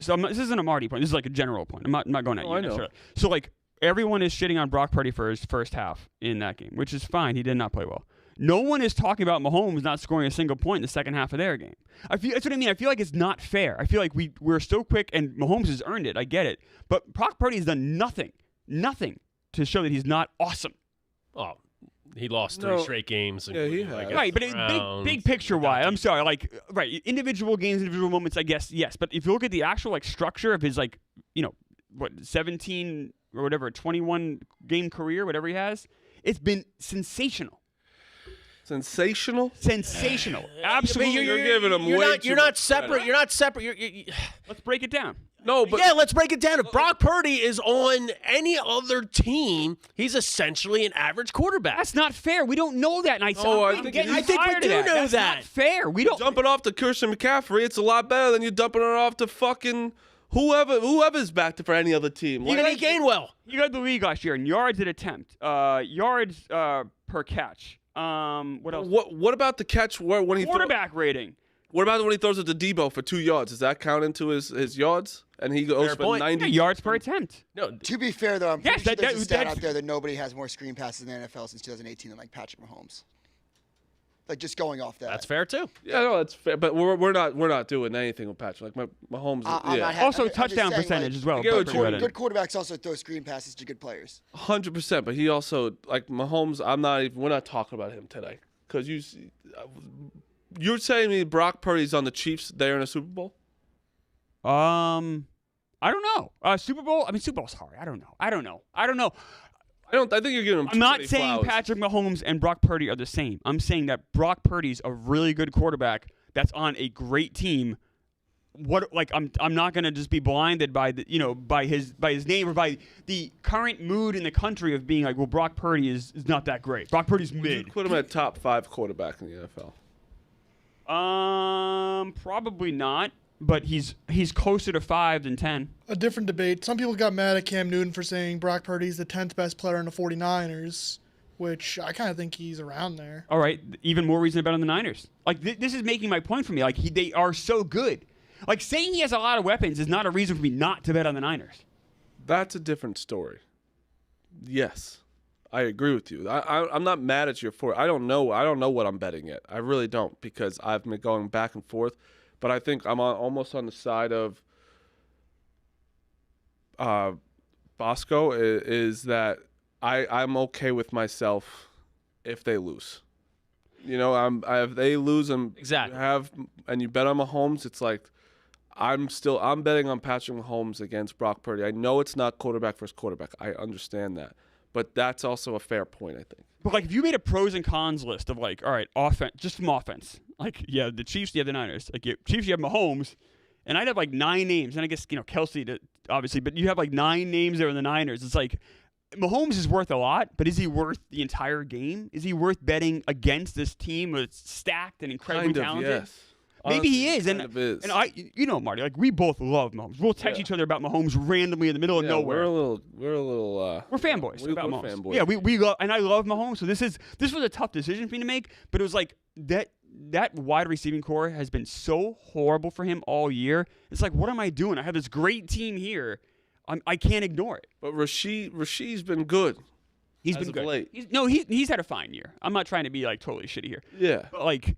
Speaker 2: so this isn't a Marty point. This is like a general point. I'm not going at you.
Speaker 1: I know.
Speaker 2: Necessarily. So like everyone is shitting on Brock Purdy for his first half in that game, which is fine. He did not play well. No one is talking about Mahomes not scoring a single point in the second half of their game. That's what I mean. I feel like it's not fair. I feel like we're so quick, and Mahomes has earned it. I get it. But Brock Purdy has done nothing to show that he's not awesome.
Speaker 3: Oh, he lost 3 straight games.
Speaker 1: Yeah, he has.
Speaker 2: Right, but big picture wise, I'm sorry. Like, right, individual games, individual moments, I guess, yes. But if you look at the actual structure of his 17 or whatever, 21 game career, whatever he has, it's been sensational.
Speaker 1: Sensational?
Speaker 2: Sensational. Absolutely.
Speaker 1: You're giving him way too
Speaker 3: You're not
Speaker 1: much
Speaker 3: separate.
Speaker 1: credit.
Speaker 3: You're not separate.
Speaker 2: Let's break it down.
Speaker 1: No, but
Speaker 3: let's break it down. If Brock Purdy is on any other team, he's essentially an average quarterback.
Speaker 2: That's not fair. We don't know that. And I
Speaker 1: think we
Speaker 2: do
Speaker 3: know
Speaker 2: That's
Speaker 3: that.
Speaker 2: not fair. We don't.
Speaker 1: dumping off to Christian McCaffrey, it's a lot better than you dumping it off to fucking whoever's back to for any other team.
Speaker 3: Kenny Gainwell.
Speaker 2: You got the league last year in yards at attempt, yards per catch. What else?
Speaker 1: What about the catch when he
Speaker 2: Quarterback rating.
Speaker 1: What about when he throws it to Debo for 2 yards? Does that count into his yards? And he goes
Speaker 3: Fair
Speaker 1: for
Speaker 3: point.
Speaker 1: 90
Speaker 2: Yeah, yards per attempt.
Speaker 3: No,
Speaker 5: To be fair, though, I'm pretty
Speaker 2: Yes,
Speaker 5: sure there's a
Speaker 2: that-
Speaker 5: stat
Speaker 2: that's-
Speaker 5: out there that nobody has more screen passes in the NFL since 2018 than like Patrick Mahomes. Like just going off that.
Speaker 3: that's fair too.
Speaker 1: Yeah, no, that's fair. But we're not doing anything with Patrick. Like Mahomes.
Speaker 5: I'm
Speaker 1: yeah,
Speaker 5: not ha-
Speaker 2: Also,
Speaker 5: I'm just
Speaker 2: touchdown
Speaker 5: saying,
Speaker 2: percentage
Speaker 5: like,
Speaker 2: as well.
Speaker 1: I get what
Speaker 2: Purdy
Speaker 1: you're-
Speaker 2: had it.
Speaker 5: Good quarterbacks also throw screen passes to good players.
Speaker 1: 100%. But he also like Mahomes. We're not talking about him today because you're saying me Brock Purdy's on the Chiefs. They're in a Super Bowl.
Speaker 2: I don't know. Super Bowl. I mean, Super Bowl's hard. I don't know.
Speaker 1: I think you're giving him.
Speaker 2: I'm not saying Patrick Mahomes and Brock Purdy are the same. I'm saying that Brock Purdy's a really good quarterback that's on a great team. I'm not gonna just be blinded by by his name or by the current mood in the country of being like, well, Brock Purdy is not that great. Brock Purdy's
Speaker 1: You
Speaker 2: mid.
Speaker 1: put him at top 5 quarterback in the NFL.
Speaker 2: Probably not. But he's closer to 5 than 10.
Speaker 6: A different debate. Some people got mad at Cam Newton for saying Brock Purdy's the 10th best player in the 49ers, which I kind of think he's around there.
Speaker 2: All right, even more reason to bet on the Niners. Like this is making my point for me. Like they are so good. Like saying he has a lot of weapons is not a reason for me not to bet on the Niners.
Speaker 1: That's a different story. Yes, I agree with you. I'm not mad at you for it. I don't know what I'm betting yet. I really don't because I've been going back and forth. But I think I'm almost on the side of Bosco is that I'm okay with myself if they lose. If they lose and
Speaker 3: Exactly.
Speaker 1: you bet on Mahomes, it's like I'm betting on Patrick Mahomes against Brock Purdy. I know it's not quarterback versus quarterback. I understand that. But that's also a fair point, I think.
Speaker 2: But like if you made a pros and cons list of like, all right, offense, just from offense. Like, yeah, the Chiefs, you have the Niners. Like, Chiefs, you have Mahomes. And I'd have like 9 names. And I guess, Kelsey, obviously. But you have like 9 names there in the Niners. It's like, Mahomes is worth a lot. But is he worth the entire game? Is he worth betting against this team that's stacked and incredibly talented?
Speaker 1: Yes.
Speaker 2: Maybe he is.
Speaker 1: Kind of is.
Speaker 2: And I, Marty, like we both love Mahomes. We'll text each other about Mahomes randomly in the middle of nowhere.
Speaker 1: We're a little.
Speaker 2: We're fanboys
Speaker 1: we're
Speaker 2: about Mahomes.
Speaker 1: fanboys.
Speaker 2: Yeah, we love, and I love Mahomes. So this was a tough decision for me to make, but it was like that wide receiving core has been so horrible for him all year. It's like, what am I doing? I have this great team here. I can't ignore it.
Speaker 1: But Rashid's been good.
Speaker 2: He's
Speaker 1: As
Speaker 2: been
Speaker 1: of
Speaker 2: good.
Speaker 1: late.
Speaker 2: He's had a fine year. I'm not trying to be like totally shitty here.
Speaker 1: Yeah.
Speaker 2: But like,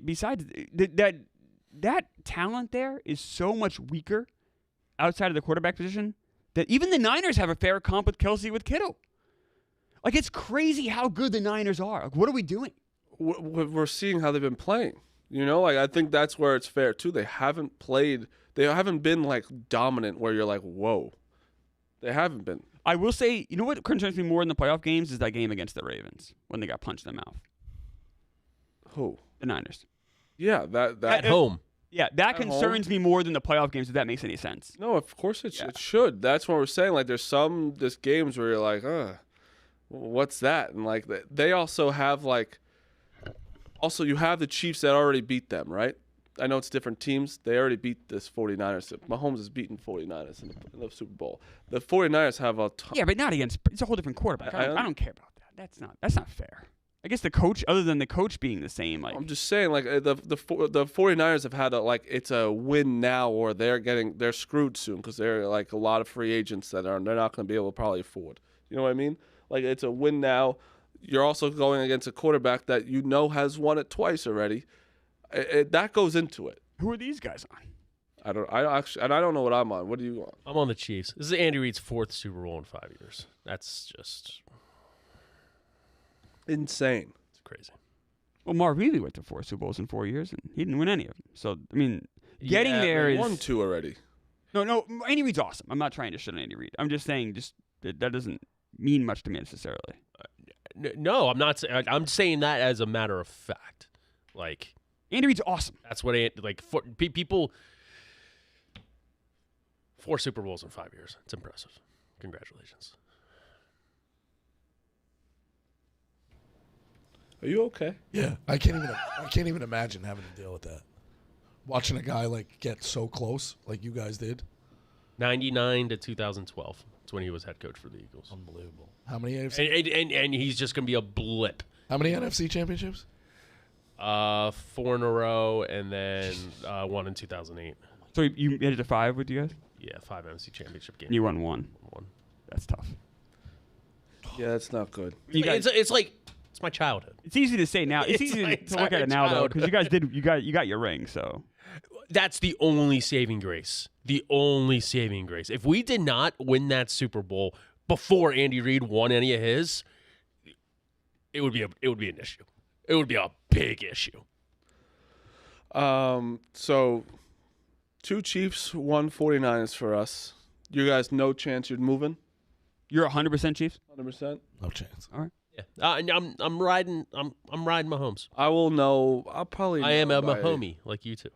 Speaker 2: besides that talent there is so much weaker outside of the quarterback position that even the Niners have a fair comp with Kelsey with Kittle. Like, it's crazy how good the Niners are. Like, what are we doing?
Speaker 1: We're seeing how they've been playing. I think that's where it's fair too. They haven't been like dominant where you're like, whoa. They haven't been.
Speaker 2: I will say, you know what concerns me more in the playoff games is that game against the Ravens when they got punched in the mouth.
Speaker 1: Who?
Speaker 2: The Niners.
Speaker 1: Yeah, that
Speaker 3: At home.
Speaker 2: Yeah, that
Speaker 1: At
Speaker 2: concerns me more than the playoff games, if that makes any sense.
Speaker 1: No, of course it should. That's what we're saying. Like, there's games where you're like, what's that? And like, they also have like, you have the Chiefs that already beat them, right? I know it's different teams. They already beat this 49ers. Mahomes has beaten 49ers in the Super Bowl. The 49ers have a ton.
Speaker 2: Yeah, but not against. It's a whole different quarterback. I don't care about that. That's not fair. I guess the coach, other than the coach being the same, like
Speaker 1: I'm just saying, like the 49ers have had it's a win now or they're screwed soon because they're like a lot of free agents that they're not going to be able to probably afford. You know what I mean? Like it's a win now. You're also going against a quarterback that has won it twice already. That goes into it.
Speaker 2: who are these guys on?
Speaker 1: I don't know what I'm on. What do you want?
Speaker 3: I'm on the Chiefs. This is Andy Reid's 4th Super Bowl in 5 years. That's just
Speaker 1: Insane.
Speaker 3: it's crazy.
Speaker 2: Well, Marv Reilly went to 4 Super Bowls in 4 years, and he didn't win any of them. So, I mean, getting there is...
Speaker 1: Won 2 already.
Speaker 2: No, Andy Reid's awesome. I'm not trying to shit on Andy Reid. I'm just saying that doesn't mean much to me necessarily.
Speaker 3: No, I'm not. I'm saying that as a matter of fact. Like
Speaker 2: Andy Reid's awesome.
Speaker 3: that's what people. 4 Super Bowls in 5 years. It's impressive. Congratulations.
Speaker 1: Are you okay?
Speaker 4: Yeah, I can't even imagine having to deal with that. Watching a guy like get so close, like you guys did.
Speaker 3: 99 to 2012. That's when he was head coach for the Eagles.
Speaker 4: Unbelievable. How many AFC?
Speaker 3: And he's just going to be a blip.
Speaker 4: How many NFC championships?
Speaker 3: 4 in a row, and then 1 in 2008.
Speaker 2: So you made it to 5 with you guys?
Speaker 3: Yeah, 5 NFC championship games.
Speaker 2: And you won 1.
Speaker 3: 1.
Speaker 2: That's tough.
Speaker 1: Yeah, that's not good.
Speaker 3: It's like it's my childhood.
Speaker 2: It's easy to say now. It's
Speaker 3: It's
Speaker 2: easy
Speaker 3: my
Speaker 2: to look at it now, though, because
Speaker 3: childhood.
Speaker 2: you got your ring, so.
Speaker 3: That's the only saving grace. The only saving grace. If we did not win that Super Bowl before Andy Reid won any of his, it would be an issue. It would be a big issue.
Speaker 1: So 2 Chiefs, 1 49ers for us. You guys, no chance you're moving?
Speaker 2: You're 100% Chiefs?
Speaker 1: 100%?
Speaker 4: No chance.
Speaker 2: All right.
Speaker 3: Yeah, I'm riding Mahomes.
Speaker 1: I will know. I'll probably.
Speaker 3: I am a
Speaker 1: know by-
Speaker 3: Mahomie like you two.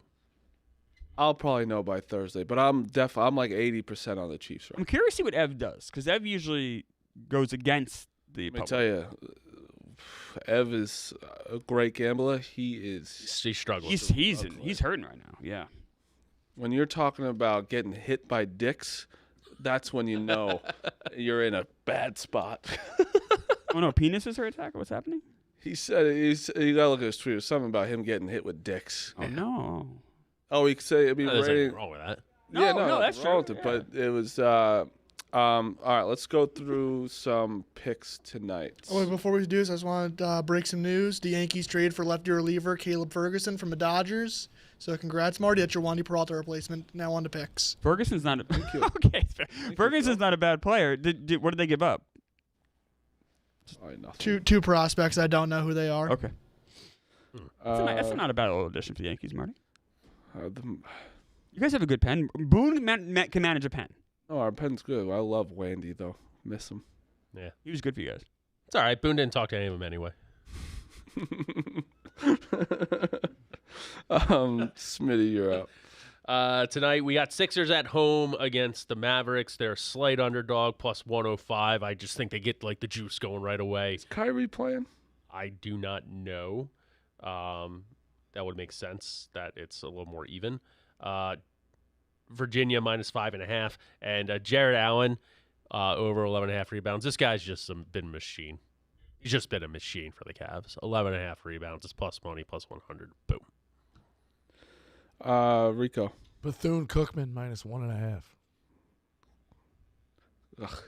Speaker 1: I'll probably know by Thursday, but I'm like 80% on the Chiefs. Right?
Speaker 2: I'm curious to see what Ev does, because Ev usually goes against the
Speaker 1: Let me
Speaker 2: public.
Speaker 1: tell you, Ev is a great gambler. He is.
Speaker 3: He's struggling.
Speaker 2: He's hurting right now. Yeah.
Speaker 1: When you're talking about getting hit by dicks, that's when you know you're in a bad spot.
Speaker 2: Oh no, penises are attacking. What's happening?
Speaker 1: He said you gotta look at his tweet. There's something about him getting hit with dicks.
Speaker 2: Oh no.
Speaker 1: Oh, he could say. I mean,
Speaker 3: There's
Speaker 1: rating.
Speaker 3: nothing wrong with that.
Speaker 1: Yeah,
Speaker 2: No, that's
Speaker 1: wrong
Speaker 2: true,
Speaker 1: with it, but it was. All right, let's go through some picks tonight.
Speaker 6: Oh, wait, before we do this, I just want to break some news. The Yankees trade for lefty reliever Caleb Ferguson from the Dodgers. So congrats, Marty. That's your Wandy Peralta replacement. Now on to picks.
Speaker 2: Ferguson's not a okay. Ferguson's not a bad player. What did they give up?
Speaker 1: Probably nothing.
Speaker 6: Two prospects. I don't know who they are.
Speaker 2: Okay. That's not a bad little addition for the Yankees, Marty. You guys have a good pen. Boone can manage a pen.
Speaker 1: Oh, our pen's good. I love Wandy though. Miss him.
Speaker 3: Yeah,
Speaker 2: He was good for you guys.
Speaker 3: it's all right. Boone didn't talk to any of them anyway.
Speaker 1: Smitty, you're up.
Speaker 3: Tonight we got Sixers at home against the Mavericks. They're a slight underdog, plus 105. I just think they get like the juice going right away.
Speaker 1: Is Kyrie playing?
Speaker 3: I do not know. That would make sense that it's a little more even. Virginia minus 5.5, and Jared Allen over 11.5 rebounds. This guy's just been a machine. He's just been a machine for the Cavs. 11.5 rebounds. It's plus money, plus 100. Boom.
Speaker 1: Rico.
Speaker 4: Bethune-Cookman minus 1.5.
Speaker 1: Ugh.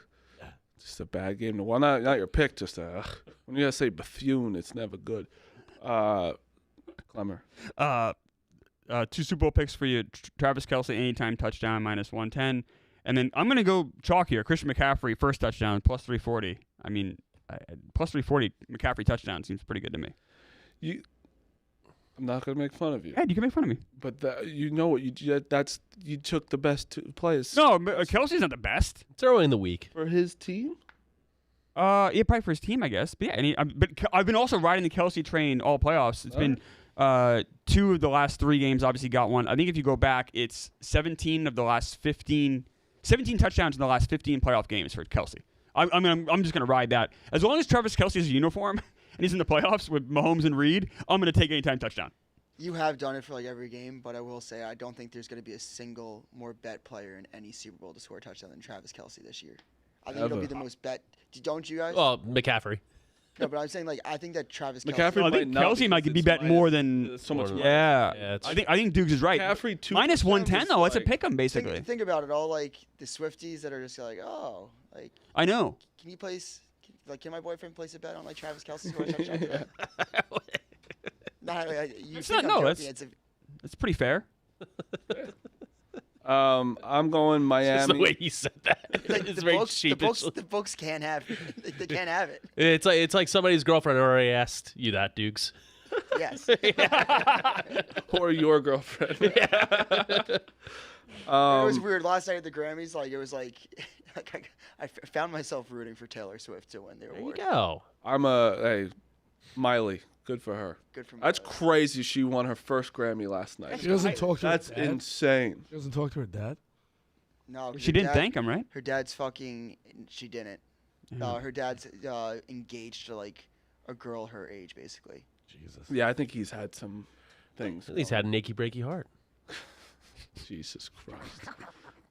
Speaker 1: Just a bad game. Well, not your pick. Just when you gotta say Bethune, it's never good. Clemmer.
Speaker 2: 2 Super Bowl picks for you. Travis Kelce, anytime touchdown, minus 110. And then I'm going to go chalk here. Christian McCaffrey, first touchdown, plus 340. I mean, plus 340 McCaffrey touchdown seems pretty good to me.
Speaker 1: I'm not going to make fun of you.
Speaker 2: Ed, you can make fun of me.
Speaker 1: But you know what? You took the best 2 players.
Speaker 2: No, Kelsey's not the best.
Speaker 3: It's early in the week.
Speaker 1: For his team?
Speaker 2: Yeah, probably for his team, I guess. But yeah, but I've been also riding the Kelsey train all playoffs. It's been 2 of the last 3 games, obviously got 1. I think if you go back, it's 17 of the last 15, 17 touchdowns in the last 15 playoff games for Kelsey. I'm just going to ride that. As long as Travis Kelce has a uniform and he's in the playoffs with Mahomes and Reid, I'm going to take anytime touchdown.
Speaker 5: You have done it for like every game, but I will say I don't think there's going to be a single more bet player in any Super Bowl to score a touchdown than Travis Kelce this year. I think it'll be the most bet. Don't you guys?
Speaker 3: Well, McCaffrey.
Speaker 5: No, but I'm saying like I think that Travis
Speaker 1: McCaffrey
Speaker 5: Kelce.
Speaker 2: I
Speaker 1: might
Speaker 2: think
Speaker 1: not
Speaker 2: Kelsey might
Speaker 1: because
Speaker 2: be
Speaker 1: it's
Speaker 2: bet more than.
Speaker 1: minus- so much.
Speaker 3: More
Speaker 2: Yeah,
Speaker 3: Yeah, it's
Speaker 2: I think Dukes is right.
Speaker 1: McCaffrey 2%
Speaker 2: Minus 110
Speaker 1: is
Speaker 2: though. It's a
Speaker 1: like-
Speaker 2: pick 'em basically.
Speaker 5: Think about it. All like the Swifties that are just like, oh, like
Speaker 2: I know.
Speaker 5: can you place? Can my boyfriend place a bet on like Travis Kelce score a touchdown today? You
Speaker 2: It's
Speaker 5: think
Speaker 2: not-
Speaker 5: I'm
Speaker 2: no,
Speaker 5: joking. It's
Speaker 2: It's pretty fair.
Speaker 1: I'm going Miami.
Speaker 3: Just the way he said that.
Speaker 5: like
Speaker 3: It's
Speaker 5: the
Speaker 3: very
Speaker 5: books,
Speaker 3: sheepish.
Speaker 5: the books can't have they can't have it.
Speaker 3: It's like somebody's girlfriend already asked you that, Dukes.
Speaker 5: Yes.
Speaker 1: Or your girlfriend.
Speaker 5: It was weird last night at the Grammys. Like it was like I found myself rooting for Taylor Swift to win the
Speaker 3: There you
Speaker 5: award.
Speaker 3: go.
Speaker 1: Hey, Miley. Good for her.
Speaker 5: Good for me.
Speaker 1: That's crazy. She won her first Grammy last night.
Speaker 4: She doesn't talk to
Speaker 1: That's
Speaker 4: her dad.
Speaker 1: insane.
Speaker 4: She doesn't talk to her dad.
Speaker 5: No, 'cause
Speaker 2: She
Speaker 5: her
Speaker 2: didn't
Speaker 5: dad-
Speaker 2: thank him, right?
Speaker 5: Her dad's fucking. She didn't.
Speaker 2: Yeah.
Speaker 5: Her dad's engaged to like a girl her age, basically.
Speaker 4: Jesus.
Speaker 1: Yeah, I think he's had some things.
Speaker 3: He's had an achy breaky heart.
Speaker 1: Jesus Christ.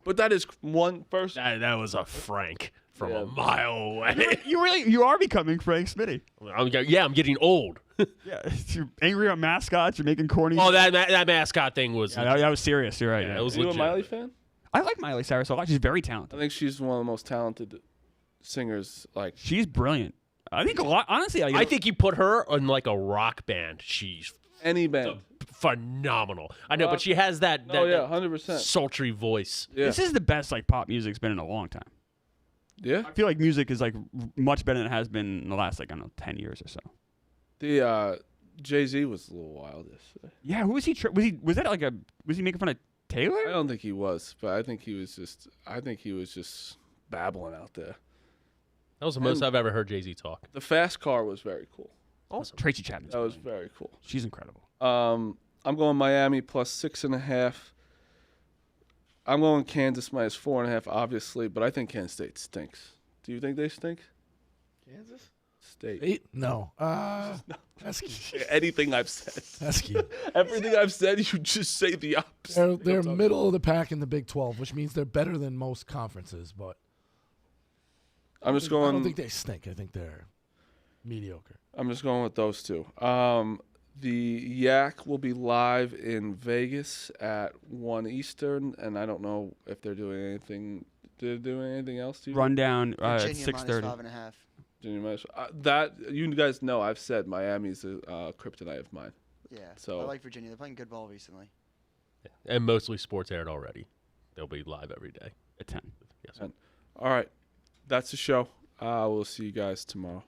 Speaker 1: But that is one first.
Speaker 3: That was a Frank from
Speaker 1: Yeah.
Speaker 3: a mile away.
Speaker 2: You are becoming Frank Smitty.
Speaker 3: I'm getting old.
Speaker 2: Yeah, you're angry at mascots. You're making corny.
Speaker 3: Oh, that mascot thing was.
Speaker 2: Yeah, that was serious. You're right.
Speaker 3: Yeah,
Speaker 2: Yeah,
Speaker 3: it was
Speaker 1: Are you a
Speaker 3: legit.
Speaker 1: Miley fan?
Speaker 2: I like Miley Cyrus a lot. She's very
Speaker 1: I
Speaker 2: talented.
Speaker 1: think she's one of the most talented singers. Like
Speaker 2: She's brilliant. I think a lot. Honestly,
Speaker 3: I think you put her on like a rock band. She's
Speaker 1: any band.
Speaker 3: phenomenal. I know,
Speaker 1: Rock-
Speaker 3: but she has that,
Speaker 1: Oh yeah,
Speaker 3: that
Speaker 1: 100%.
Speaker 3: sultry voice.
Speaker 1: Yeah.
Speaker 2: this is the best like pop music's been in a long time.
Speaker 1: Yeah.
Speaker 2: I feel like music is like much better than it has been in the last like I don't know 10 years or so.
Speaker 1: The Jay-Z was a little wild yesterday.
Speaker 2: Yeah, who was he? Was that like a? Was he making fun of Taylor?
Speaker 1: I don't think he was, but I think he was just babbling out there.
Speaker 3: That was the most I've ever heard Jay-Z talk.
Speaker 1: The fast car was very cool.
Speaker 3: Awesome.
Speaker 2: Tracy Chapman.
Speaker 1: That was very cool.
Speaker 2: She's incredible.
Speaker 1: I'm going Miami plus 6.5. I'm going Kansas minus 4.5, obviously, but I think Kansas State stinks. Do you think they stink?
Speaker 4: Kansas?
Speaker 1: State.
Speaker 4: 8? No. Husky.
Speaker 1: Anything I've said.
Speaker 4: Husky.
Speaker 1: Everything I've said, you just say the opposite.
Speaker 4: They're middle of the pack in the Big 12, which means they're better than most conferences. But
Speaker 1: I'm just
Speaker 4: I
Speaker 1: going.
Speaker 4: don't think they stink. I think they're mediocre.
Speaker 1: I'm just going with those two. The Yak will be live in Vegas at 1 Eastern, and I don't know if they're doing anything. They're doing anything else? Do you
Speaker 2: Rundown at
Speaker 5: Virginia minus
Speaker 2: 6:30.
Speaker 5: 5.5.
Speaker 1: Virginia minus- that you guys know. I've said Miami's a kryptonite of mine.
Speaker 5: Yeah.
Speaker 1: So-
Speaker 5: I like Virginia. They're playing good ball recently.
Speaker 3: And mostly sports aired already. They'll be live every day.
Speaker 2: At 10.
Speaker 3: Yes.
Speaker 1: All right, that's the show. We'll see you guys tomorrow.